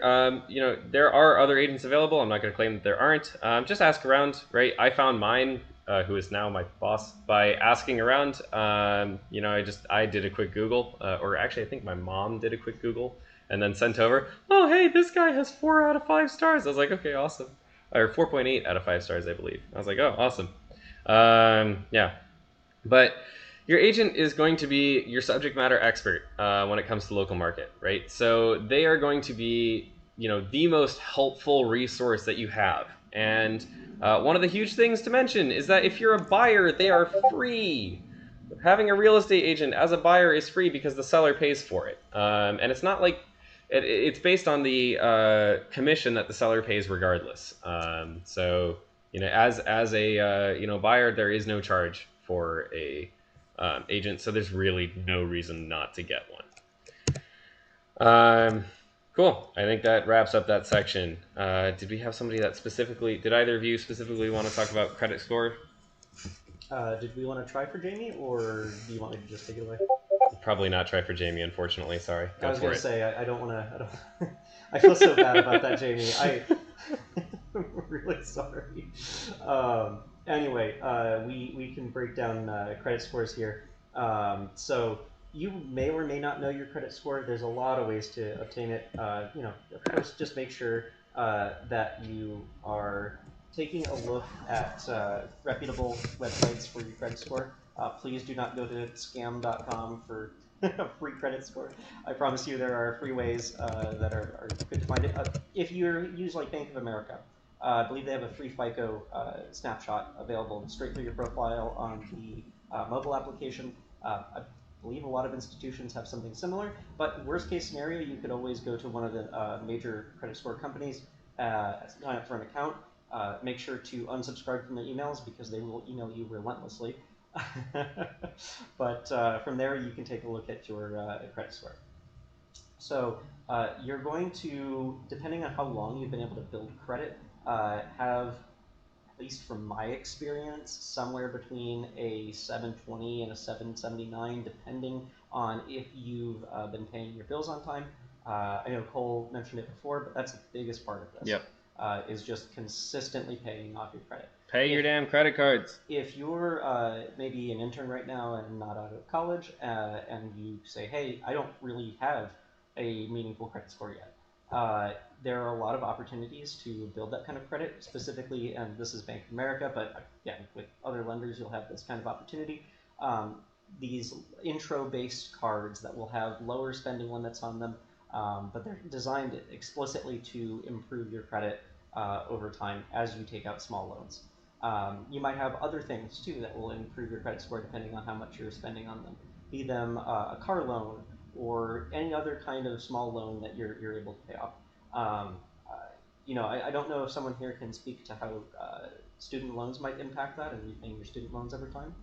there are other agents available. I'm not going to claim that there aren't. Just ask around, right? I found mine, who is now my boss, by asking around. I did a quick Google, or actually I think my mom did a quick Google and then sent over, oh, hey, this guy has 4 out of 5 stars. I was like, okay, awesome. Or 4.8 out of 5 stars, I believe. I was like, oh, awesome. Yeah. But your agent is going to be your subject matter expert when it comes to local market, right? So they are going to be, the most helpful resource that you have. And one of the huge things to mention is that if you're a buyer, they are free. Having a real estate agent as a buyer is free because the seller pays for it. And it's not like it's based on the commission that the seller pays regardless. So as a buyer, there is no charge for a agent, so there's really no reason not to get one. Cool. I think that wraps up that section. Did we have somebody that did either of you specifically want to talk about credit score? Did we want to try for Jamie, or do you want me to just take it away? Probably not try for Jamie, unfortunately. Sorry. I was going to say, I don't want to. I feel so bad about that, Jamie. I'm really sorry. Anyway, we can break down credit scores here. So you may or may not know your credit score. There's a lot of ways to obtain it. Of course, just make sure that you are taking a look at reputable websites for your credit score. Please do not go to scam.com for a free credit score. I promise you there are free ways that are good to find it. If you use like Bank of America, I believe they have a free FICO snapshot available straight through your profile on the mobile application. I believe a lot of institutions have something similar, but worst case scenario, you could always go to one of the major credit score companies, sign up for an account, make sure to unsubscribe from their emails because they will email you relentlessly. But from there, you can take a look at your credit score. So you're going to, depending on how long you've been able to build credit, have, at least from my experience, somewhere between a 720 and a 779, depending on if you've been paying your bills on time. I know Cole mentioned it before, but that's the biggest part of this. Yep. Is just consistently paying off your credit. Pay your damn credit cards. If you're maybe an intern right now and not out of college, and you say, hey, I don't really have a meaningful credit score yet, there are a lot of opportunities to build that kind of credit, specifically, and this is Bank of America, but again, with other lenders, you'll have this kind of opportunity. These intro-based cards that will have lower spending limits on them, but they're designed explicitly to improve your credit over time as you take out small loans. You might have other things too that will improve your credit score depending on how much you're spending on them, be them a car loan or any other kind of small loan that you're able to pay off. I don't know if someone here can speak to how student loans might impact that and repaying your student loans over time.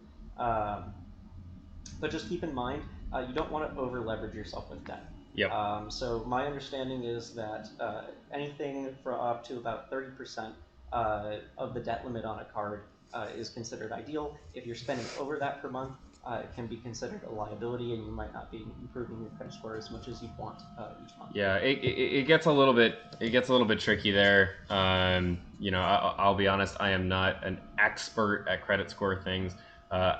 But just keep in mind, you don't want to over leverage yourself with debt. Yep. So my understanding is that anything for up to about 30% of the debt limit on a card is considered ideal. If you're spending over that per month, it can be considered a liability, and you might not be improving your credit score as much as you want each month. Yeah, it gets a little bit tricky there. I'll be honest, I am not an expert at credit score things.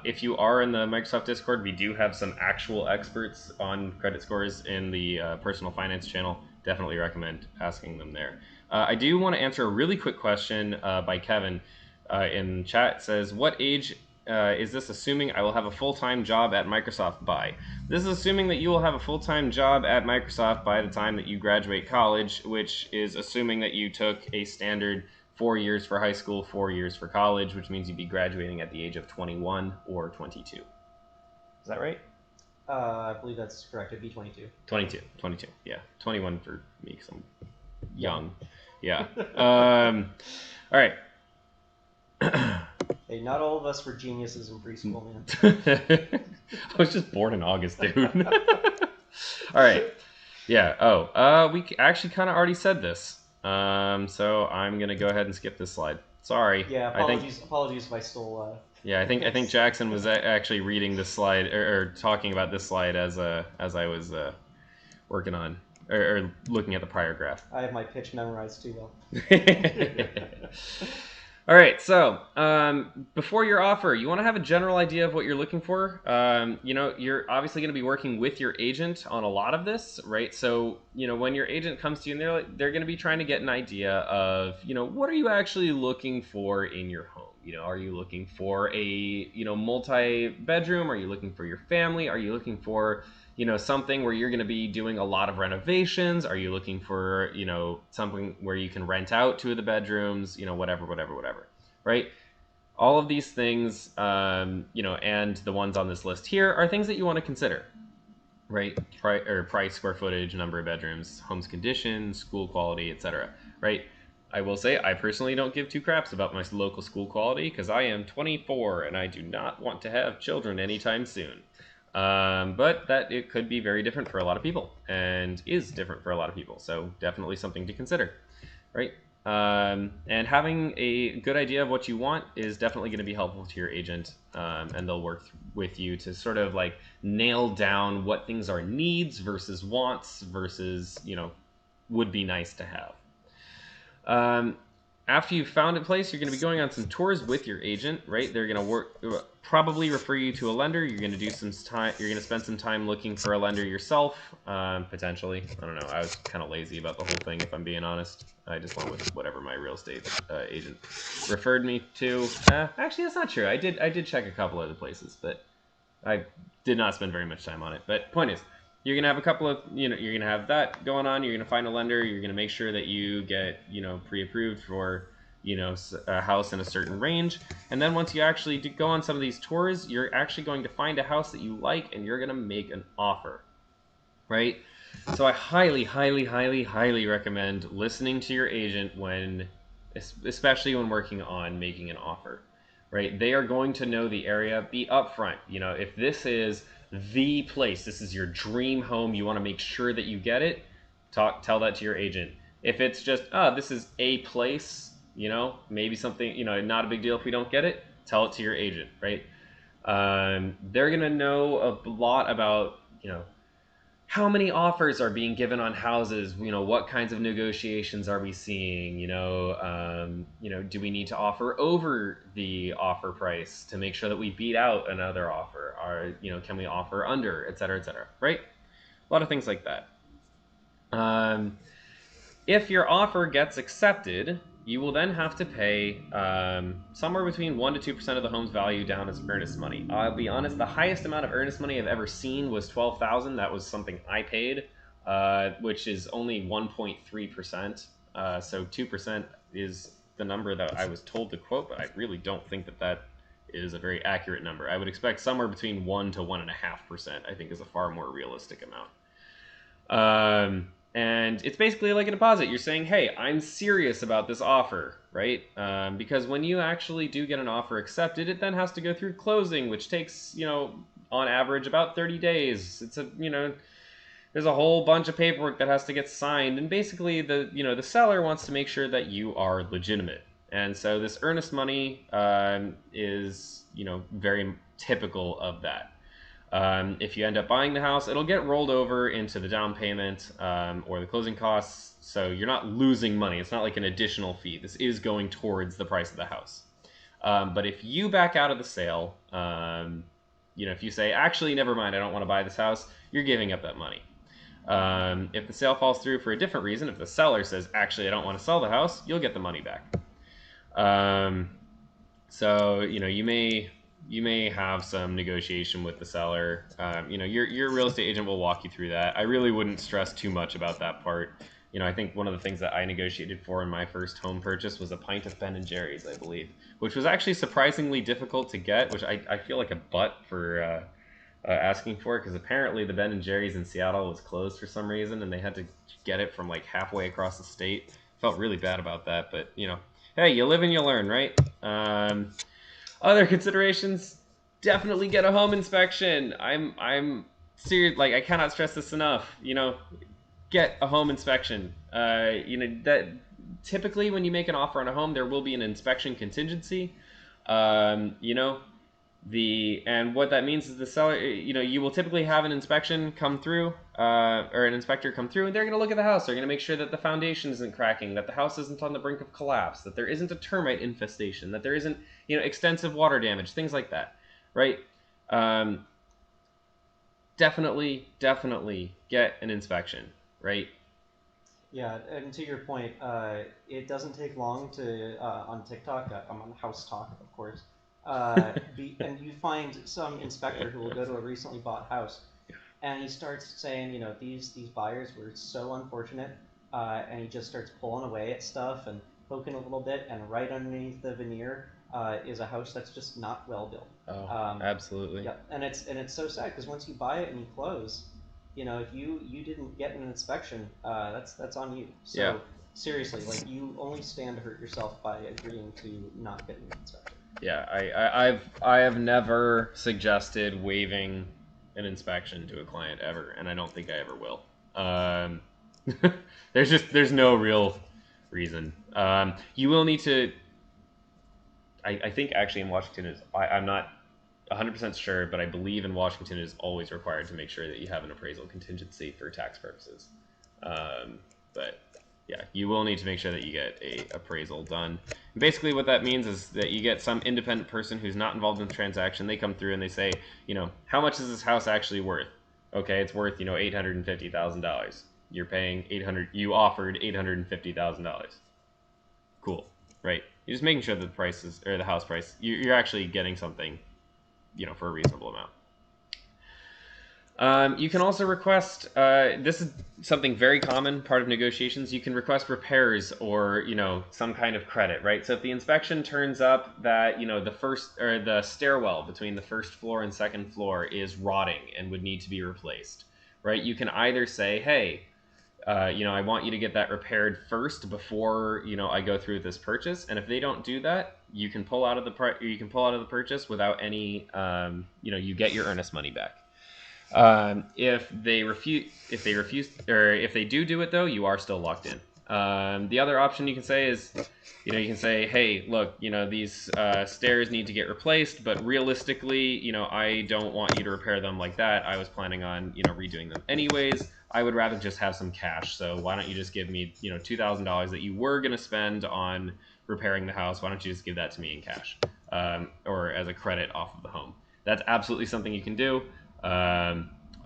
If you are in the Microsoft Discord, we do have some actual experts on credit scores in the personal finance channel. Definitely recommend asking them there. I do want to answer a really quick question by Kevin in chat. It says, what age is this assuming I will have a full-time job at Microsoft by? This is assuming that you will have a full-time job at Microsoft by the time that you graduate college, which is assuming that you took a standard 4 years for high school, 4 years for college, which means you'd be graduating at the age of 21 or 22. Is that right? I believe that's correct. It'd be 22. 22, yeah. 21 for me because I'm young. Yeah. All right. Hey, not all of us were geniuses in preschool, man. I was just born in August, dude. All right. Yeah. We actually kind of already said this. So I'm gonna go ahead and skip this slide. Sorry. Yeah. Apologies if I stole. Yeah, I think Jackson was actually reading this slide or talking about this slide as I was working on or looking at the prior graph. I have my pitch memorized too well. All right, so before your offer, you want to have a general idea of what you're looking for. You're obviously going to be working with your agent on a lot of this, right? So, when your agent comes to you and they're going to be trying to get an idea of, what are you actually looking for in your home? Are you looking for a, multi-bedroom? Are you looking for your family? Are you looking for, something where you're going to be doing a lot of renovations? Are you looking for, something where you can rent out 2 of the bedrooms, whatever, right? All of these things, and the ones on this list here are things that you want to consider, right? Price, square footage, number of bedrooms, home's condition, school quality, etc., right? I will say I personally don't give 2 craps about my local school quality because I am 24 and I do not want to have children anytime soon. But that it could be very different for a lot of people and is different for a lot of people. So definitely something to consider, right? And having a good idea of what you want is definitely going to be helpful to your agent. And they'll work with you to sort of like nail down what things are needs versus wants versus, would be nice to have. After you've found a place, you're going to be going on some tours with your agent, right? They're going to probably refer you to a lender. You're going to do some time. You're going to spend some time looking for a lender yourself, potentially. I don't know. I was kind of lazy about the whole thing, if I'm being honest. I just went with whatever my real estate agent referred me to. Actually, that's not true. I did check a couple other places, but I did not spend very much time on it. But point is, you're going to have a couple of, you're going to have that going on. You're going to find a lender. You're going to make sure that you get, pre-approved for, a house in a certain range. And then once you actually go on some of these tours, you're actually going to find a house that you like and you're going to make an offer, right? So I highly, highly, highly, highly recommend listening to your agent especially when working on making an offer. right? They are going to know the area. Be upfront. You know, if this is the place, this is your dream home, you want to make sure that you get it, tell that to your agent. If it's just, this is a place, you know, maybe something, you know, not a big deal if we don't get it, tell it to your agent, right? They're going to know a lot about, you know, how many offers are being given on houses, you know, what kinds of negotiations are we seeing, you know, do we need to offer over the offer price to make sure that we beat out another offer, or, you know, can we offer under, et cetera, right? A lot of things like that. If your offer gets accepted, you will then have to pay somewhere between 1% to 2% of the home's value down as earnest money. I'll be honest, the highest amount of earnest money I've ever seen was $12,000. That was something I paid, which is only 1.3%. So 2% is the number that I was told to quote, but I really don't think that that is a very accurate number. I would expect somewhere between 1 to 1.5%, I think, is a far more realistic amount. And it's basically like a deposit. You're saying, hey, I'm serious about this offer, right? Because when you actually do get an offer accepted, it then has to go through closing, which takes, you know, on average about 30 days. It's a, you know, there's a whole bunch of paperwork that has to get signed. And basically the, you know, the seller wants to make sure that you are legitimate. And so this earnest money is, you know, very typical of that. If you end up buying the house, it'll get rolled over into the down payment or the closing costs, so you're not losing money. It's not like an additional fee. This is going towards the price of the house. But if you back out of the sale, you know, if you say, actually, never mind, I don't want to buy this house, you're giving up that money. If the sale falls through for a different reason, if the seller says, actually, I don't want to sell the house, you'll get the money back. So, you know, you may have some negotiation with the seller. You know, your real estate agent will walk you through that. I really wouldn't stress too much about that part. You know, I think one of the things that I negotiated for in my first home purchase was a pint of Ben & Jerry's, I believe, which was actually surprisingly difficult to get, which I feel like a butt for asking for, because apparently the Ben & Jerry's in Seattle was closed for some reason, and they had to get it from like halfway across the state. Felt really bad about that, but, you know, hey, you live and you learn, right? Other considerations, definitely get a home inspection. I'm serious, like, I cannot stress this enough. You know, get a home inspection. You know, that typically when you make an offer on a home, there will be an inspection contingency. You know, and what that means is the seller, you know, you will typically have an inspection come through, or an inspector come through, and they're going to look at the house. They're going to make sure that the foundation isn't cracking, that the house isn't on the brink of collapse, that there isn't a termite infestation, that there isn't, you know, extensive water damage, things like that, right? Definitely get an inspection, right? Yeah, and to your point, it doesn't take long to on TikTok. I'm on House Talk, of course. And you find some inspector who will go to a recently bought house, and he starts saying, you know, these buyers were so unfortunate, and he just starts pulling away at stuff and poking a little bit, and right underneath the veneer is a house that's just not well built. Oh, absolutely. Yeah, and it's so sad because once you buy it and you close, you know, if you didn't get an inspection, that's on you. So Yeah. seriously, like, you only stand to hurt yourself by agreeing to not getting an inspection. Yeah, I have never suggested waiving an inspection to a client ever, and I don't think I ever will. There's no real reason. You will need to. I think actually in Washington I'm not 100% sure, but I believe in Washington it is always required to make sure that you have an appraisal contingency for tax purposes. But yeah, you will need to make sure that you get a appraisal done. And basically what that means is that you get some independent person who's not involved in the transaction. They come through and they say, you know, how much is this house actually worth? Okay, it's worth, you know, $850,000. You're paying you offered $850,000. Cool, right? You're just making sure that the prices, or the house price, you're actually getting something, you know, for a reasonable amount. You can also request, this is something very common, part of negotiations, you can request repairs or, you know, some kind of credit, right? So if the inspection turns up that, you know, the stairwell between the first floor and second floor is rotting and would need to be replaced, right? You can either say, hey, I want you to get that repaired first before I go through with this purchase. And if they don't do that, you can pull out of the purchase without any, you get your earnest money back. If they refuse, or if they do it though, you are still locked in. The other option you can say is, you can say, hey, look, these stairs need to get replaced, but realistically, I don't want you to repair them like that. I was planning on, redoing them anyways. I would rather just have some cash. So why don't you just give me, $2,000 that you were going to spend on repairing the house? Why don't you just give that to me in cash, or as a credit off of the home? That's absolutely something you can do.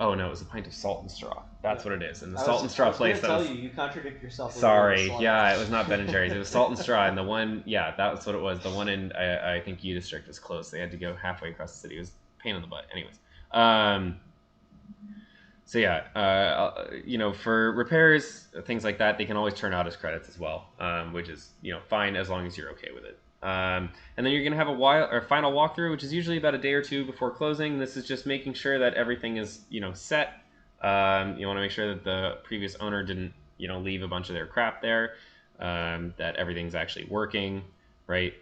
Oh no, it was a pint of salt and straw. That's what it is. And the salt and straw place. I was tell you contradict yourself. Sorry, yeah, it was not Ben and Jerry's. It was Salt and Straw, and the one, yeah, that's what it was. The one in I think U District was closed. They had to go halfway across the city. It was a pain in the butt. Anyways, so yeah, for repairs, things like that, they can always turn out as credits as well, which is fine as long as you're okay with it. And then you're going to have a final walkthrough, which is usually about a day or two before closing. This is just making sure that everything is, set. You want to make sure that the previous owner didn't, leave a bunch of their crap there, that everything's actually working, right?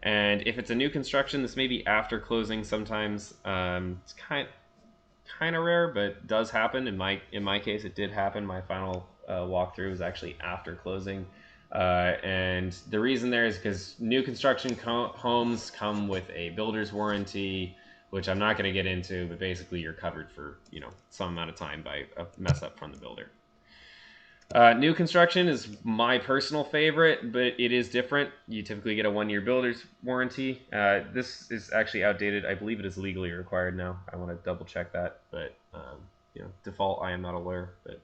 And if it's a new construction, this may be after closing sometimes. It's kind of rare, but does happen. In my case, it did happen. My final walkthrough was actually after closing. And the reason there is because new construction homes come with a builder's warranty, which I'm not going to get into, but basically you're covered for some amount of time by a mess up from the builder. New construction is my personal favorite, but it is different. You typically get a 1-year builder's warranty. This is actually outdated. I believe it is legally required now. I want to double check that, but default, I am not a lawyer, but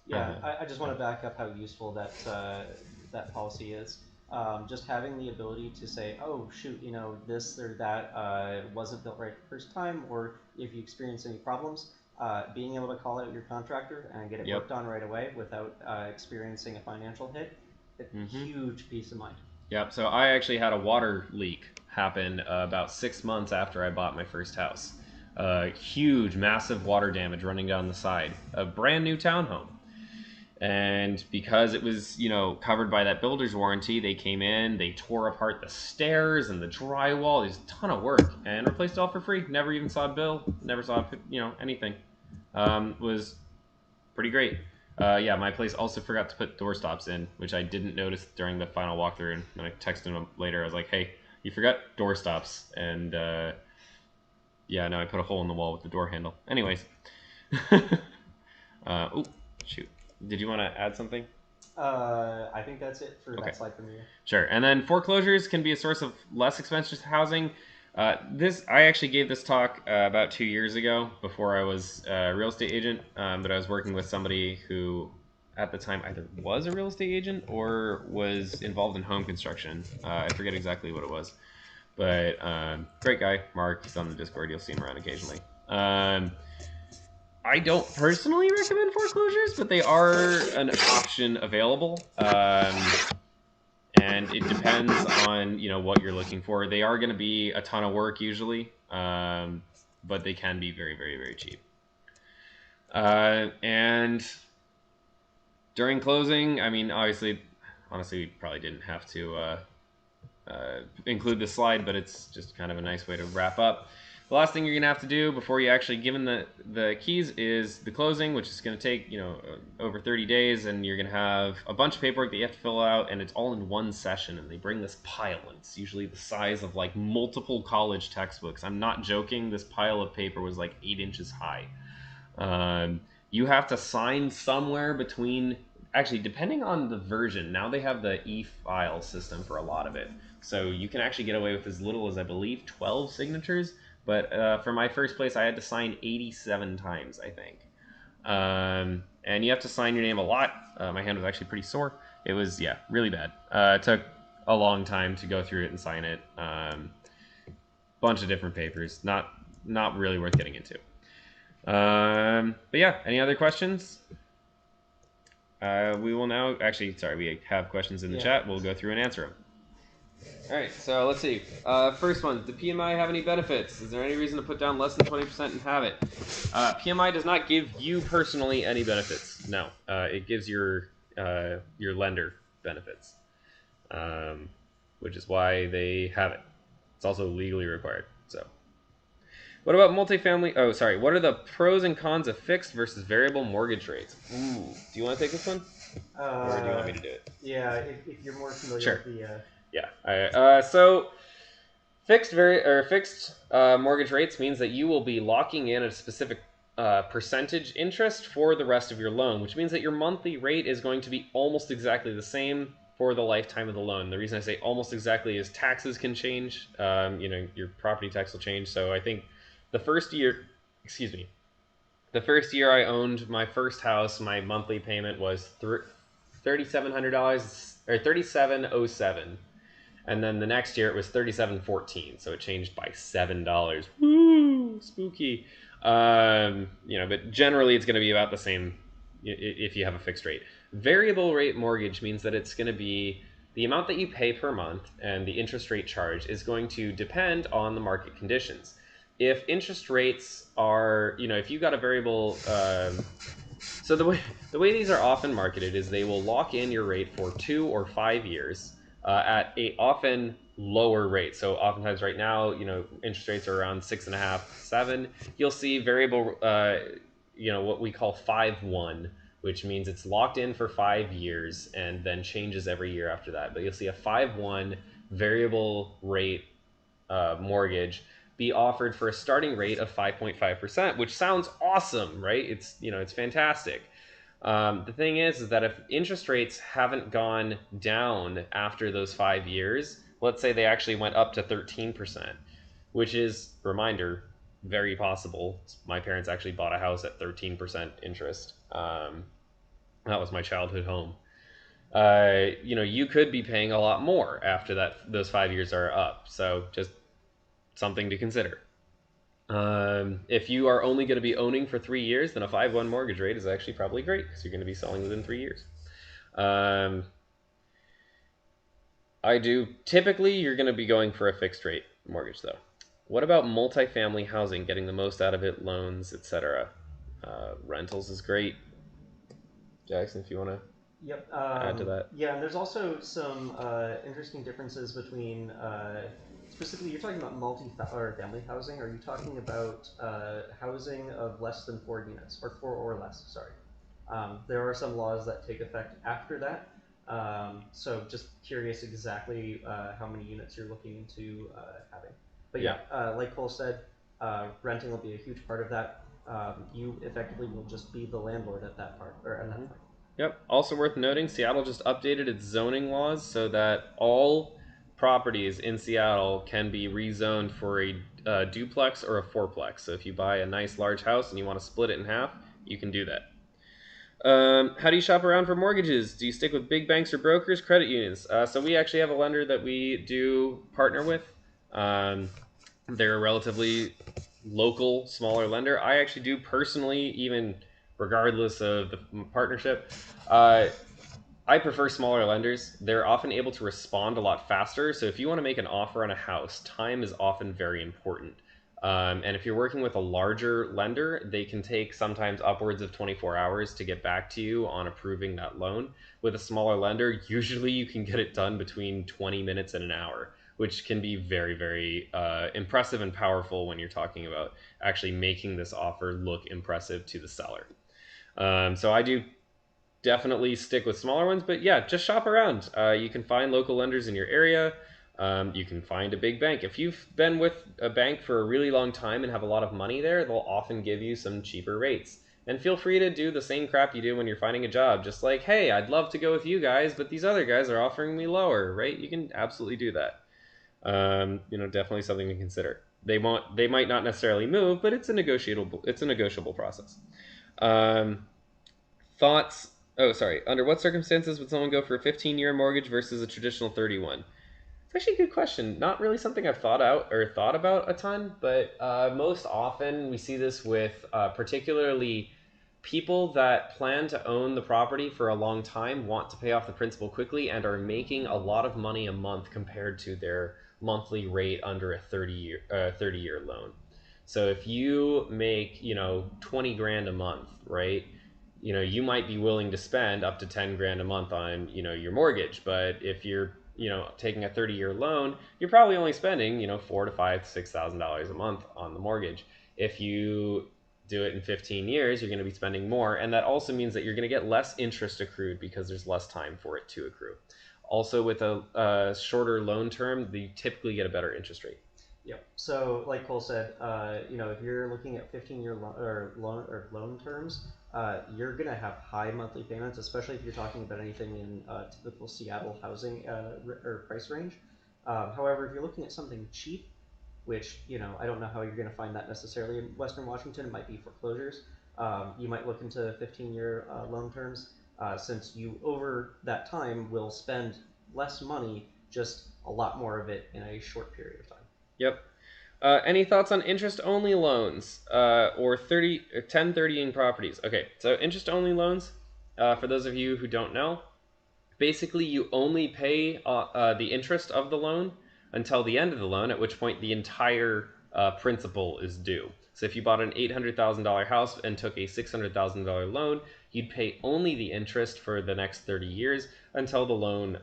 yeah, I just want to back up how useful that policy is. Just having the ability to say, oh shoot, this or that wasn't built right the first time, or if you experience any problems, being able to call out your contractor and get it worked on right away without experiencing a financial hit, huge peace of mind. Yep. So I actually had a water leak happen about 6 months after I bought my first house. Huge, massive water damage running down the side. A brand new townhome. And because it was, covered by that builder's warranty, they came in, they tore apart the stairs and the drywall. There's a ton of work and replaced it all for free. Never even saw a bill. Never saw, anything. Was pretty great. Yeah, my place also forgot to put door stops in, which I didn't notice during the final walkthrough. And when I texted him later, I was like, hey, you forgot door stops. And yeah, now I put a hole in the wall with the door handle. Anyways. Oh, shoot. Did you want to add something? I think that's it for that slide from you. Sure. And then foreclosures can be a source of less expensive housing. I actually gave this talk about 2 years ago before I was a real estate agent, but I was working with somebody who at the time either was a real estate agent or was involved in home construction. I forget exactly what it was. But great guy, Mark. He's on the Discord. You'll see him around occasionally. I don't personally recommend foreclosures, but they are an option available. And it depends on, what you're looking for. They are going to be a ton of work usually, but they can be very, very, very cheap. And during closing, I mean, honestly, we probably didn't have to include this slide, but it's just kind of a nice way to wrap up. The last thing you're going to have to do before you actually give them the keys is the closing, which is going to take, over 30 days, and you're going to have a bunch of paperwork that you have to fill out, and it's all in one session, and they bring this pile, and it's usually the size of, like, multiple college textbooks. I'm not joking. This pile of paper was, like, 8 inches high. You have to sign somewhere between... Actually, depending on the version, now they have the e-file system for a lot of it. So you can actually get away with as little as, I believe, 12 signatures. But for my first place, I had to sign 87 times, I think. And you have to sign your name a lot. My hand was actually pretty sore. It was, yeah, really bad. It took a long time to go through it and sign it. Bunch of different papers. Not really worth getting into. But yeah, any other questions? We will now... Actually, sorry, we have questions in the chat. We'll go through and answer them. All right, so let's see. First one, does the PMI have any benefits? Is there any reason to put down less than 20% and have it? PMI does not give you personally any benefits. No, it gives your lender benefits, which is why they have it. It's also legally required. So, what about multifamily? Oh, sorry. What are the pros and cons of fixed versus variable mortgage rates? Ooh, do you want to take this one, or do you want me to do it? Yeah, if you're more familiar Sure. with the. Yeah. So fixed mortgage rates means that you will be locking in a specific percentage interest for the rest of your loan, which means that your monthly rate is going to be almost exactly the same for the lifetime of the loan. The reason I say almost exactly is taxes can change. Your property tax will change. So I think the first year I owned my first house, my monthly payment was $3,700 or $3,707. And then the next year it was $3,714, so it changed by $7. Woo, spooky. But generally it's going to be about the same if you have a fixed rate. Variable rate mortgage means that it's going to be the amount that you pay per month, and the interest rate charge is going to depend on the market conditions. If interest rates are, if you got a variable, so the way these are often marketed is they will lock in your rate for 2 or 5 years. At a often lower rate. So oftentimes right now, interest rates are around 6.5, 7. You'll see variable, what we call 5-1, which means it's locked in for 5 years and then changes every year after that. But you'll see a 5-1 variable rate mortgage be offered for a starting rate of 5.5%, which sounds awesome, right? It's fantastic. The thing is that if interest rates haven't gone down after those 5 years, let's say they actually went up to 13%, which is, reminder, very possible. My parents actually bought a house at 13% interest. That was my childhood home. You could be paying a lot more after those 5 years are up. So just something to consider. If you are only going to be owning for 3 years, then a 5-1 mortgage rate is actually probably great because you're going to be selling within 3 years. Typically, you're going to be going for a fixed rate mortgage though. What about multifamily housing, getting the most out of it, loans, etc.? Rentals is great. Jackson, if you want to add to that. Yeah, and there's also some interesting differences between specifically, you're talking about multi-family housing. Are you talking about housing of less than 4 units, or 4 or less? Sorry. There are some laws that take effect after that. So just curious exactly how many units you're looking into having. But yeah, like Cole said, renting will be a huge part of that. You effectively will just be the landlord at that part, or at that point. Yep. Also worth noting, Seattle just updated its zoning laws so that all properties in Seattle can be rezoned for a duplex or a fourplex. So if you buy a nice large house and you want to split it in half, you can do that. How do you shop around for mortgages? Do you stick with big banks or brokers, credit unions? So we actually have a lender that we do partner with. They're a relatively local, smaller lender. I actually do personally, even regardless of the partnership, I prefer smaller lenders. They're often able to respond a lot faster. So if you want to make an offer on a house, time is often very important. And if you're working with a larger lender, they can take sometimes upwards of 24 hours to get back to you on approving that loan. With a smaller lender, usually you can get it done between 20 minutes and an hour, which can be very, very impressive and powerful when you're talking about actually making this offer look impressive to the seller. So I do definitely stick with smaller ones, but yeah, just shop around. You can find local lenders in your area. You can find a big bank. If you've been with a bank for a really long time and have a lot of money there, they'll often give you some cheaper rates. And feel free to do the same crap you do when you're finding a job. Just like, hey, I'd love to go with you guys, but these other guys are offering me lower, right? You can absolutely do that. Definitely something to consider. They might not necessarily move, but it's a negotiable process. Thoughts? Oh, sorry. Under what circumstances would someone go for a 15-year mortgage versus a traditional 31? It's actually a good question. Not really something I've thought about a ton, but most often we see this with particularly people that plan to own the property for a long time want to pay off the principal quickly and are making a lot of money a month compared to their monthly rate under a 30-year loan. So if you make, 20 grand a month, right? You might be willing to spend up to 10 grand a month on, your mortgage, but if you're, taking a 30-year loan, you're probably only spending, $4,000 to $5,000 to $6,000 a month on the mortgage. If you do it in 15 years, you're going to be spending more, and that also means that you're going to get less interest accrued because there's less time for it to accrue. Also, with a shorter loan term, you typically get a better interest rate. Yep. So, like Cole said, if you're looking at 15-year loan terms, you're gonna have high monthly payments, especially if you're talking about anything in typical Seattle housing or price range. However, if you're looking at something cheap, which I don't know how you're gonna find that necessarily in Western Washington, it might be foreclosures. You might look into 15-year loan terms, since you over that time will spend less money, just a lot more of it in a short period of time. Yep. Any thoughts on interest-only loans or 1030ing properties? Okay, so interest-only loans, for those of you who don't know, basically you only pay the interest of the loan until the end of the loan, at which point the entire principal is due. So if you bought an $800,000 house and took a $600,000 loan, you'd pay only the interest for the next 30 years until the loan's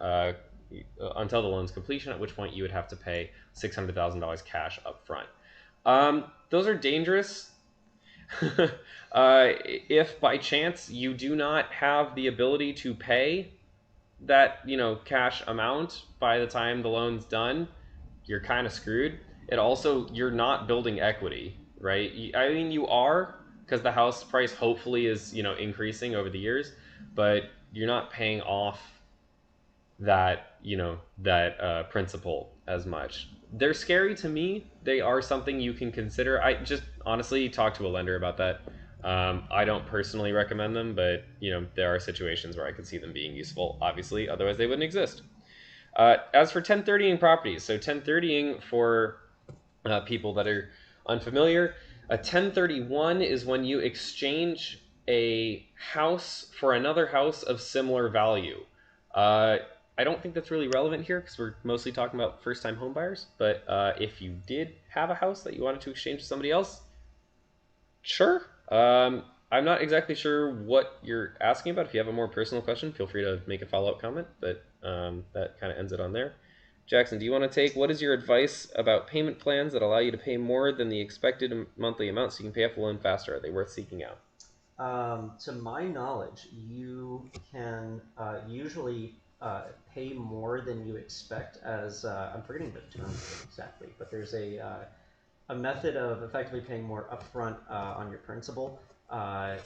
completion, at which point you would have to pay $600,000 cash up front. Those are dangerous. If by chance you do not have the ability to pay that cash amount by the time the loan's done, you're kind of screwed. You're not building equity, right? I mean, you are, because the house price hopefully is increasing over the years, but you're not paying off that principle as much. They're scary to me. They are something you can consider. I just honestly talk to a lender about that. I don't personally recommend them, but there are situations where I could see them being useful, obviously, otherwise they wouldn't exist. As for 1030ing properties, so 1030ing for people that are unfamiliar, a 1031 is when you exchange a house for another house of similar value. I don't think that's really relevant here because we're mostly talking about first-time home buyers, but if you did have a house that you wanted to exchange to somebody else, sure. I'm not exactly sure what you're asking about. If you have a more personal question, feel free to make a follow-up comment, but that kind of ends it on there. Jackson, do you want to take, what is your advice about payment plans that allow you to pay more than the expected monthly amount so you can pay off the loan faster? Are they worth seeking out? To my knowledge, you can usually pay more than you expect as, I'm forgetting the term exactly, but there's a method of effectively paying more upfront on your principal. I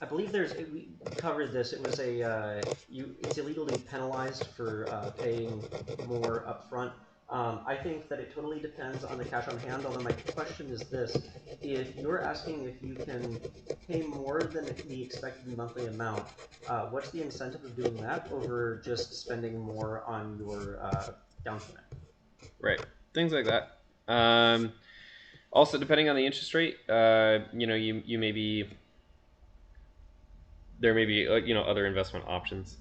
believe we covered this. It was it's illegally penalized for paying more upfront. I think that it totally depends on the cash on hand, although my question is this: if you're asking if you can pay more than the expected monthly amount, what's the incentive of doing that over just spending more on your down payment? Right, things like that. Also, depending on the interest rate, you may be, there may be other investment options,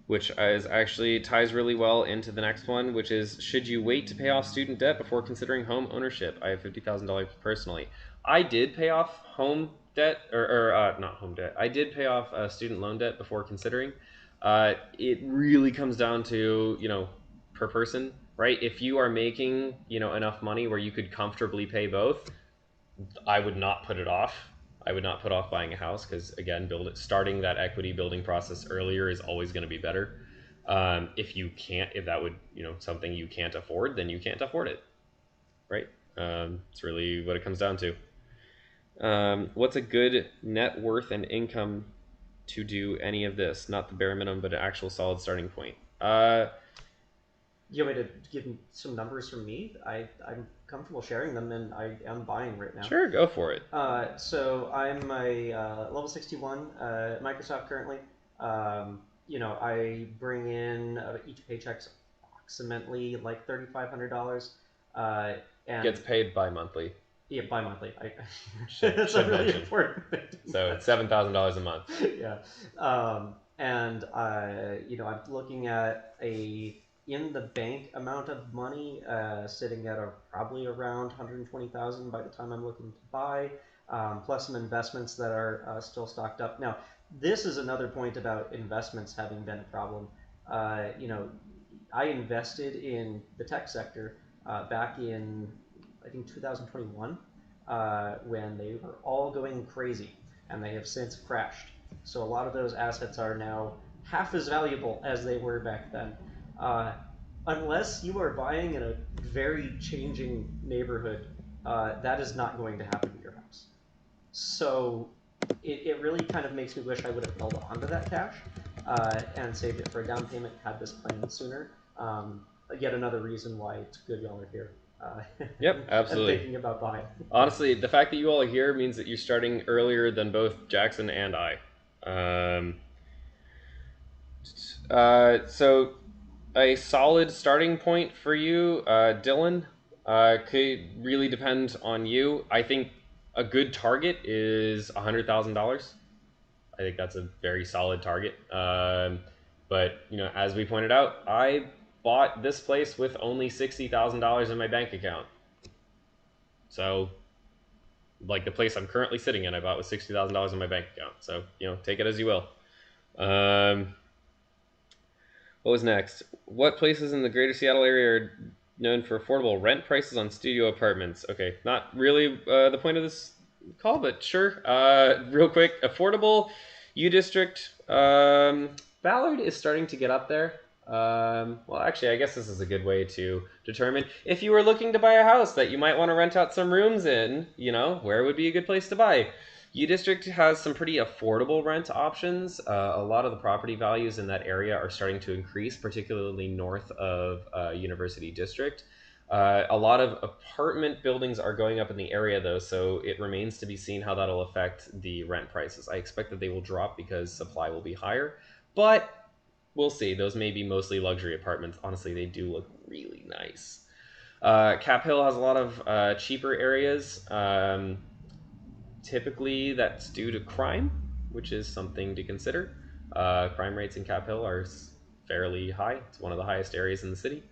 which is actually ties really well into the next one, which is, should you wait to pay off student debt before considering home ownership? I have $50,000 personally. I did pay off home debt, or not home debt. I did pay off student loan debt before considering. It really comes down to per person, right? If you are making enough money where you could comfortably pay both, I would not put it off. I would not put off buying a house because, again, starting that equity building process earlier is always going to be better. If that would something you can't afford, then you can't afford it, right? It's really what it comes down to. What's a good net worth and income to do any of this? Not the bare minimum, but an actual solid starting point. You want me to give some numbers from me? I'm comfortable sharing them, and I am buying right now. Sure, go for it. So I'm a level 61 at Microsoft currently. I bring in each paycheck's approximately like $3,500. And gets paid bi-monthly. Yeah, bi-monthly. Should That's a really mention. important thing. So it's $7,000 a month. Yeah. And you know, I'm looking at a in the bank amount of money sitting at probably around 120,000 by the time I'm looking to buy, plus some investments that are still stocked up. Now, this is another point about investments having been a problem. You know, I invested in the tech sector back in, I think, 2021 when they were all going crazy, and they have since crashed. So a lot of those assets are now half as valuable as they were back then. Uh, unless you are buying in a very changing neighborhood, that is not going to happen to your house. So it really kind of makes me wish I would have held on to that cash and saved it for a down payment, had this plan sooner. Yet another reason why it's good y'all are here. Yep, absolutely. And thinking about buying. Honestly, the fact that you all are here means that you're starting earlier than both Jackson and I. So a solid starting point for you, Dylan, could really depend on you. I think a good target is $100,000. I think that's a very solid target. But you know, as we pointed out, I bought this place with only $60,000 in my bank account. So, like the place I'm currently sitting in, I bought with $60,000 in my bank account. So you know, take it as you will. What was next? What places in the greater Seattle area are known for affordable rent prices on studio apartments? Okay, not really the point of this call, but sure. Real quick, affordable U District. Ballard is starting to get up there. Well, actually, I guess this is a good way to determine if you were looking to buy a house that you might want to rent out some rooms in. You know, where would be a good place to buy? U District has some pretty affordable rent options. A lot of the property values in that area are starting to increase, particularly north of University District. A lot of apartment buildings are going up in the area, though, so it remains to be seen how that'll affect the rent prices. I expect that they will drop because supply will be higher, but we'll see. Those may be mostly luxury apartments. Honestly, they do look really nice. Cap Hill has a lot of cheaper areas. Typically, that's due to crime, which is something to consider. Crime rates in Cap Hill are fairly high. It's one of the highest areas in the city.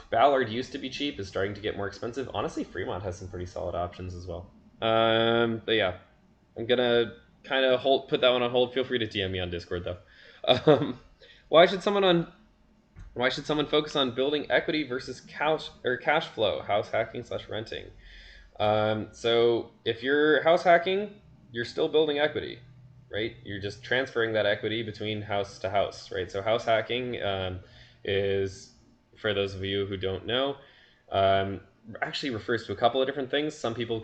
Ballard used to be cheap, is starting to get more expensive. Honestly, Fremont has some pretty solid options as well. But yeah, I'm gonna kind of put that one on hold. Feel free to DM me on Discord though. Why should someone focus on building equity versus cash flow, house hacking / renting? So if you're house hacking, you're still building equity, right? You're just transferring that equity between house to house, right? So house hacking is, for those of you who don't know, actually refers to a couple of different things. Some people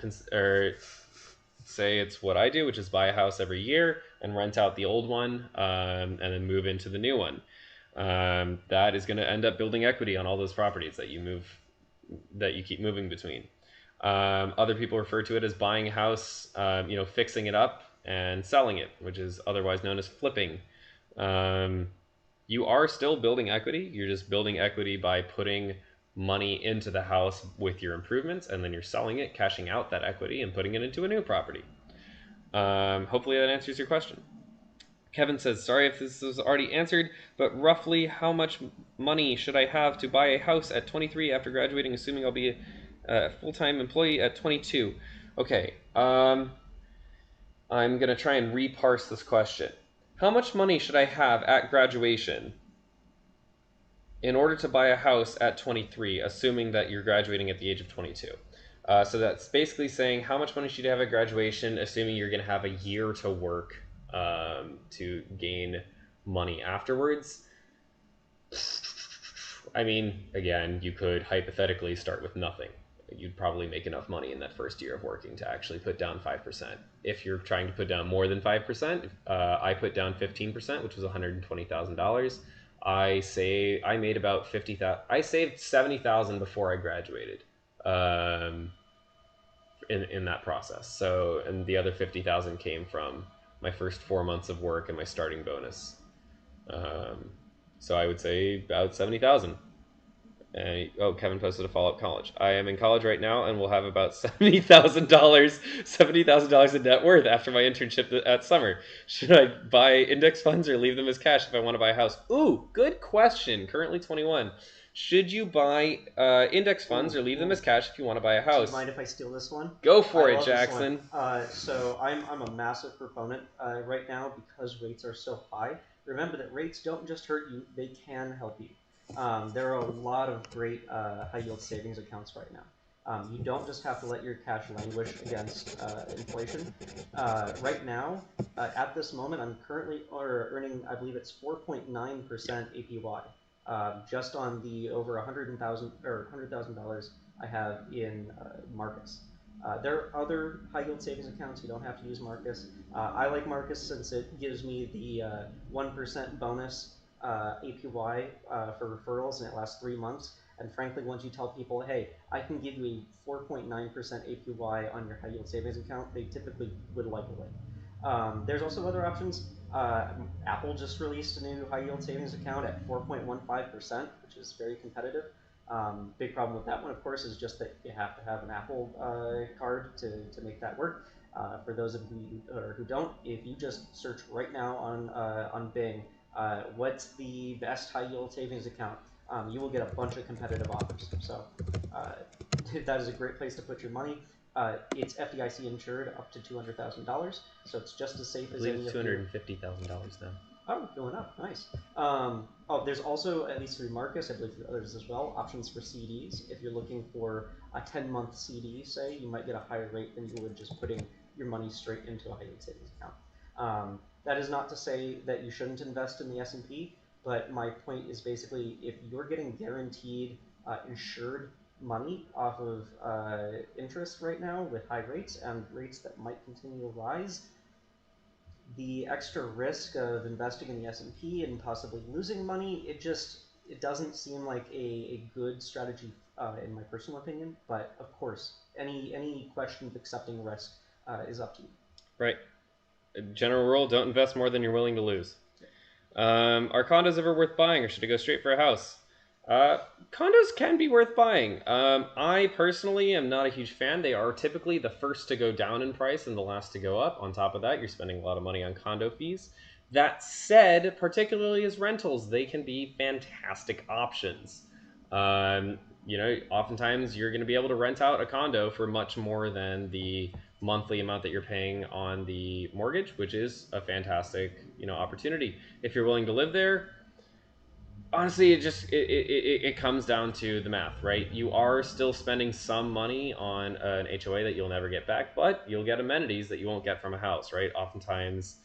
say it's what I do, which is buy a house every year and rent out the old one and then move into the new one. That is going to end up building equity on all those properties that you keep moving between. Other people refer to it as buying a house, fixing it up and selling it, which is otherwise known as flipping. You are still building equity. You're just building equity by putting money into the house with your improvements, and then you're selling it, cashing out that equity, and putting it into a new property. Hopefully that answers your question. Kevin says, sorry if this was already answered, but roughly how much money should I have to buy a house at 23 after graduating, assuming I'll be a full-time employee at 22? Okay, I'm going to try and reparse this question. How much money should I have at graduation in order to buy a house at 23, assuming that you're graduating at the age of 22? So that's basically saying how much money should you have at graduation, assuming you're going to have a year to work to gain money afterwards. I mean, again, you could hypothetically start with nothing. You'd probably make enough money in that first year of working to actually put down 5%. If you're trying to put down more than 5%, I put down 15%, which was $120,000. I made about $50,000. I saved $70,000 before I graduated in that process. So, and the other $50,000 came from my first 4 months of work and my starting bonus. So I would say about $70,000. Oh, Kevin posted a follow-up college. I am in college right now and will have about $70,000 in net worth after my internship at summer. Should I buy index funds or leave them as cash if I want to buy a house? Ooh, good question. Currently 21. Should you buy index funds or leave them as cash if you want to buy a house? Do you mind if I steal this one? Go for it, love Jackson. So I'm a massive proponent right now because rates are so high. Remember that rates don't just hurt you; they can help you. There are a lot of great high yield savings accounts right now. You don't just have to let your cash languish against inflation. Right now, at this moment, I'm currently earning, I believe it's 4.9% APY, just on the over $100,000 I have in Marcus. There are other high yield savings accounts. You don't have to use Marcus. I like Marcus since it gives me the 1% bonus APY for referrals, and it lasts 3 months. And frankly, once you tell people, hey, I can give you a 4.9% APY on your high yield savings account, they typically would like it. There's also other options. Apple just released a new high yield savings account at 4.15%, which is very competitive. Big problem with that one, of course, is just that you have to have an Apple card to make that work. For those of you who don't, if you just search right now on Bing, what's the best high yield savings account, you will get a bunch of competitive offers. So that is a great place to put your money. It's FDIC insured up to $200,000, so it's just as safe as any of your... $250,000 though. Oh, going up, nice. There's also, at least through Marcus, I believe through others as well, options for CDs. If you're looking for a 10-month CD, say, you might get a higher rate than you would just putting your money straight into a high-yield savings account. That is not to say that you shouldn't invest in the S&P, but my point is basically if you're getting guaranteed insured money off of interest right now with high rates and rates that might continue to rise, the extra risk of investing in the S&P and possibly losing money, it doesn't seem like a good strategy in my personal opinion. But of course, any question of accepting risk is up to you. Right. General rule: don't invest more than you're willing to lose. Are condos ever worth buying, or should I go straight for a house? Condos can be worth buying. I personally am not a huge fan. They are typically the first to go down in price and the last to go up. On top of that, you're spending a lot of money on condo fees. That said, particularly as rentals, they can be fantastic options. Oftentimes you're going to be able to rent out a condo for much more than the monthly amount that you're paying on the mortgage, which is a fantastic, opportunity. If you're willing to live there, honestly, it comes down to the math, right? You are still spending some money on an HOA that you'll never get back, but you'll get amenities that you won't get from a house, right? Oftentimes,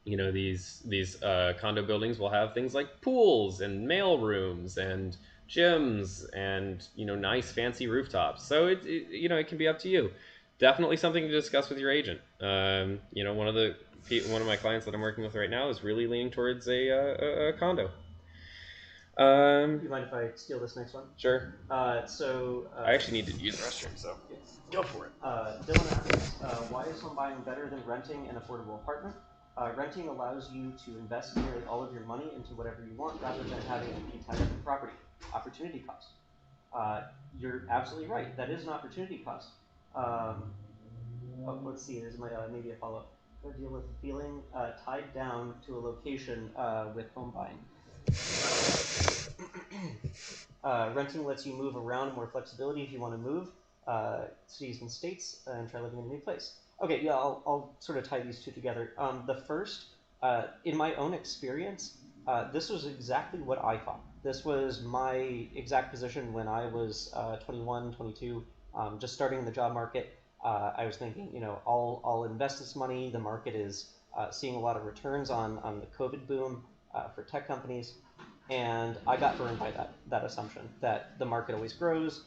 these condo buildings will have things like pools and mail rooms and gyms and nice fancy rooftops. So it can be up to you. Definitely something to discuss with your agent. One of my clients that I'm working with right now is really leaning towards a condo. You mind if I steal this next one? Sure. I actually need to use the restroom, so go for it. Dylan asks, why is home buying better than renting an affordable apartment? Renting allows you to invest nearly all of your money into whatever you want rather than having it be tied up in property. Opportunity cost. You're absolutely right. That is an opportunity cost. Let's see. There's maybe a follow-up. Go deal with feeling tied down to a location with home buying. Renting lets you move around, more flexibility if you want to move cities and states and try living in a new place. Okay, yeah, I'll sort of tie these two together. The first, in my own experience, this was exactly what I thought. This was my exact position when I was 21, 22, just starting in the job market. I was thinking, I'll invest this money. The market is seeing a lot of returns on the COVID boom for tech companies. And I got burned by that assumption that the market always grows.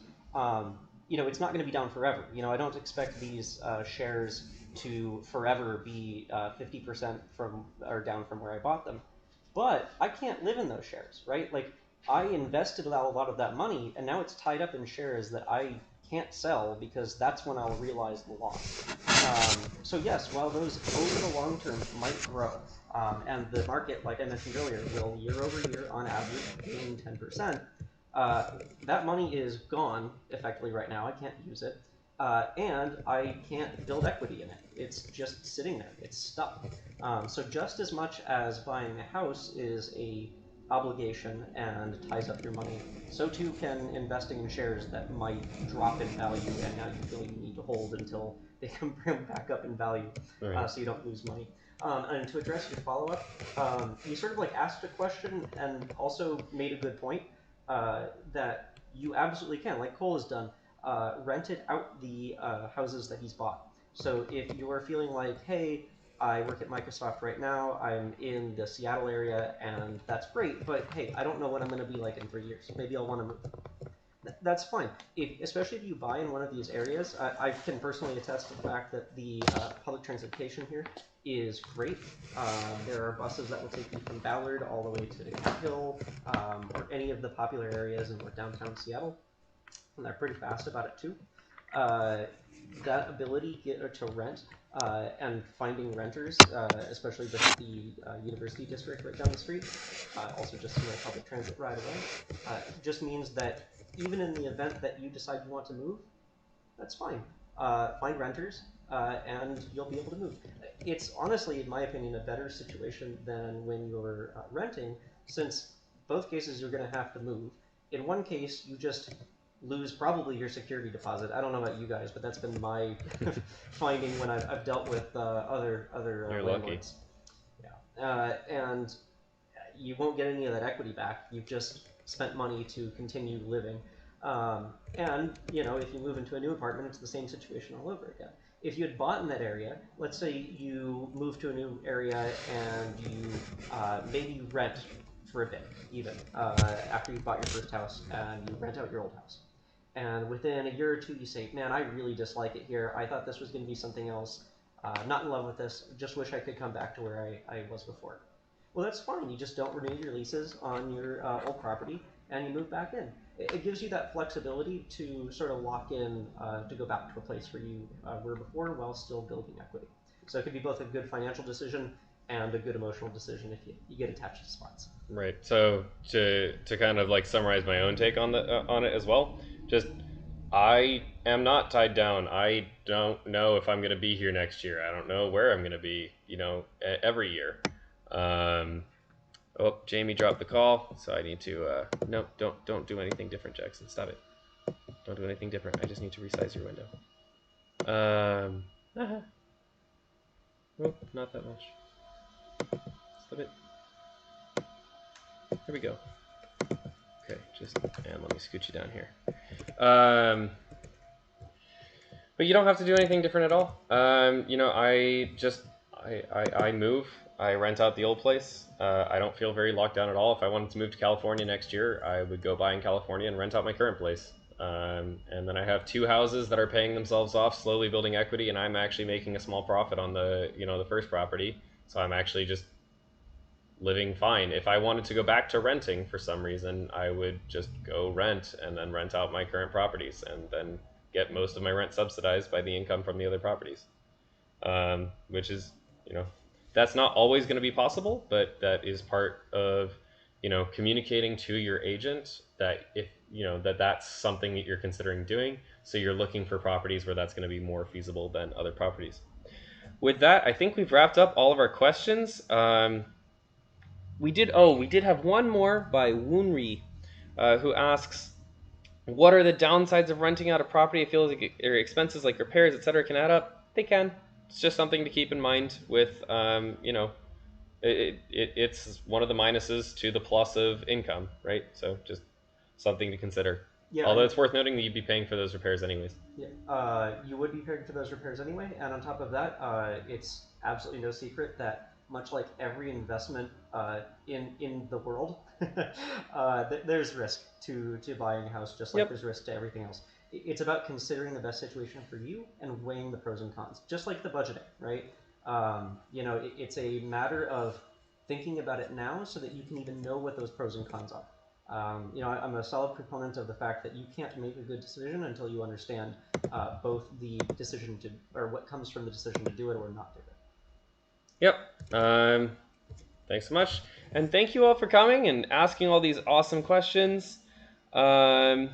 It's not going to be down forever. I don't expect these shares to forever be 50% down from where I bought them. But I can't live in those shares, right? Like, I invested a lot of that money, and now it's tied up in shares that I can't sell because that's when I'll realize the loss. So yes, while those over the long term might grow, And the market, like I mentioned earlier, will year over year on average gain 10%. That money is gone effectively right now. I can't use it. And I can't build equity in it. It's just sitting there. It's stuck. So just as much as buying a house is a obligation and ties up your money, so too can investing in shares that might drop in value, and now you feel you need to hold until they come back up in value, Right. so you don't lose money. And to address your follow-up, you sort of like asked a question and also made a good point, that you absolutely can, like Cole has done, rented out the houses that he's bought. So if you're feeling like, hey, I work at Microsoft right now, I'm in the Seattle area, and that's great, but hey, I don't know what I'm going to be like in 3 years. Maybe I'll want to move. That's fine. Especially if you buy in one of these areas, I can personally attest to the fact that the public transportation here is great. There are buses that will take you from Ballard all the way to Hill, or any of the popular areas in downtown Seattle, and they're pretty fast about it too. That ability to rent and finding renters, especially with the university district right down the street, also just public transit right away, just means that even in the event that you decide you want to move, that's fine. Find renters, and you'll be able to move. It's honestly, in my opinion, a better situation than when you're renting, since both cases you're going to have to move. In one case, you just lose probably your security deposit. I don't know about you guys, but that's been my finding when I've dealt with other You're landlords. Yeah, and you won't get any of that equity back. You've just spent money to continue living. And if you move into a new apartment, it's the same situation all over again. If you had bought in that area, let's say you move to a new area and you maybe rent for a bit, even after you bought your first house, and you rent out your old house. And within a year or two, you say, man, I really dislike it here. I thought this was going to be something else. Not in love with this. Just wish I could come back to where I was before. Well, that's fine. You just don't renew your leases on your old property, and you move back in. It gives you that flexibility to sort of lock in to go back to a place where you were before while still building equity. So it could be both a good financial decision and a good emotional decision if you get attached to spots. Right. So to kind of like summarize my own take on it as well, just I am not tied down. I don't know if I'm going to be here next year. I don't know where I'm going to be, every year. Oh, Jamie dropped the call, so I need to no, don't do anything different, Jackson. Stop it. Don't do anything different. I just need to resize your window. Nope, not that much. Stop it. There we go. Okay, and let me scoot you down here. But you don't have to do anything different at all. I move. I rent out the old place. I don't feel very locked down at all. If I wanted to move to California next year, I would go buy in California and rent out my current place. And then I have 2 houses that are paying themselves off, slowly building equity, and I'm actually making a small profit on the first property. So I'm actually just living fine. If I wanted to go back to renting for some reason, I would just go rent and then rent out my current properties and then get most of my rent subsidized by the income from the other properties. Which is, that's not always going to be possible, but that is part of, communicating to your agent that if, that's something that you're considering doing. So you're looking for properties where that's going to be more feasible than other properties. With that, I think we've wrapped up all of our questions. We did have one more by Woonri, who asks, what are the downsides of renting out a property? It feels like expenses like repairs, etc. can add up. They can. It's just something to keep in mind with, it's one of the minuses to the plus of income, right? So just something to consider. Yeah. Although it's worth noting that you'd be paying for those repairs anyways. Yeah, you would be paying for those repairs anyway, and on top of that, it's absolutely no secret that much like every investment in the world, there's risk to buying a house, just like there's risk to everything else. It's about considering the best situation for you and weighing the pros and cons, just like the budgeting, right? It's a matter of thinking about it now so that you can even know what those pros and cons are. I'm a solid proponent of the fact that you can't make a good decision until you understand both the decision or what comes from the decision to do it or not do it. Yep. Thanks so much. And thank you all for coming and asking all these awesome questions. Oh,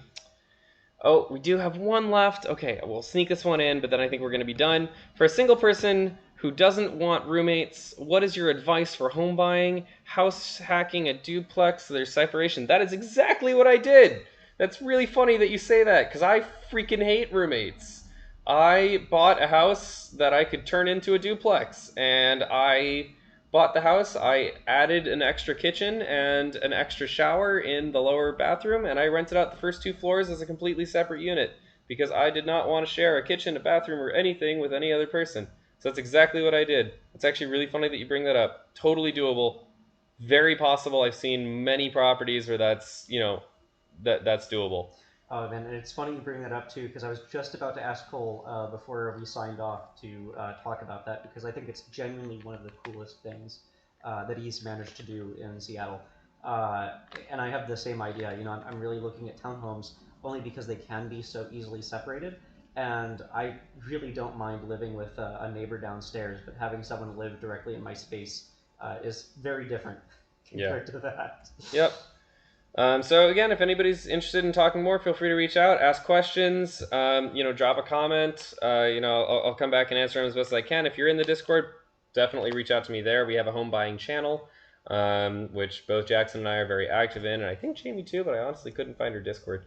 we do have one left. Okay, we'll sneak this one in, but then I think we're going to be done. For a single person who doesn't want roommates, what is your advice for home buying? House hacking a duplex so there's separation. That is exactly what I did. That's really funny that you say that, because I freaking hate roommates. I bought a house that I could turn into a duplex, and I bought the house. I added an extra kitchen and an extra shower in the lower bathroom, and I rented out the first 2 floors as a completely separate unit because I did not want to share a kitchen, a bathroom, or anything with any other person. So that's exactly what I did. It's actually really funny that you bring that up. Totally doable. Very possible. I've seen many properties where that's, that's doable. Oh, man, and it's funny you bring that up too, because I was just about to ask Cole before we signed off to talk about that, because I think it's genuinely one of the coolest things that he's managed to do in Seattle. And I have the same idea. I'm really looking at townhomes only because they can be so easily separated. And I really don't mind living with a neighbor downstairs, but having someone live directly in my space is very different compared to that. Yep. So again, if anybody's interested in talking more, feel free to reach out, ask questions, drop a comment. I'll come back and answer them as best as I can. If you're in the Discord, definitely reach out to me there. We have a home buying channel, which both Jackson and I are very active in, and I think Jamie too, but I honestly couldn't find her Discord.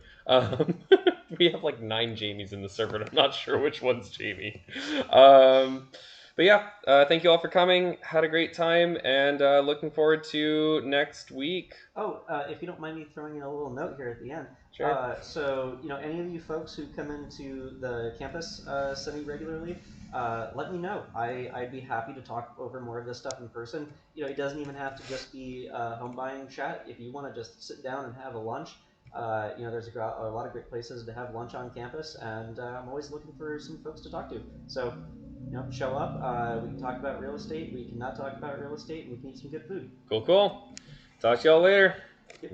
We have like 9 Jamies in the server, and I'm not sure which one's Jamie. But yeah, thank you all for coming. Had a great time, and looking forward to next week. Oh, if you don't mind me throwing in a little note here at the end. Sure. So, any of you folks who come into the campus semi-regularly, let me know. I'd be happy to talk over more of this stuff in person. It doesn't even have to just be home buying chat. If you want to just sit down and have a lunch, there's a lot of great places to have lunch on campus, and I'm always looking for some folks to talk to. So, show up. We can talk about real estate. We can not talk about real estate, and we can eat some good food. Cool. Talk to y'all later. Yep.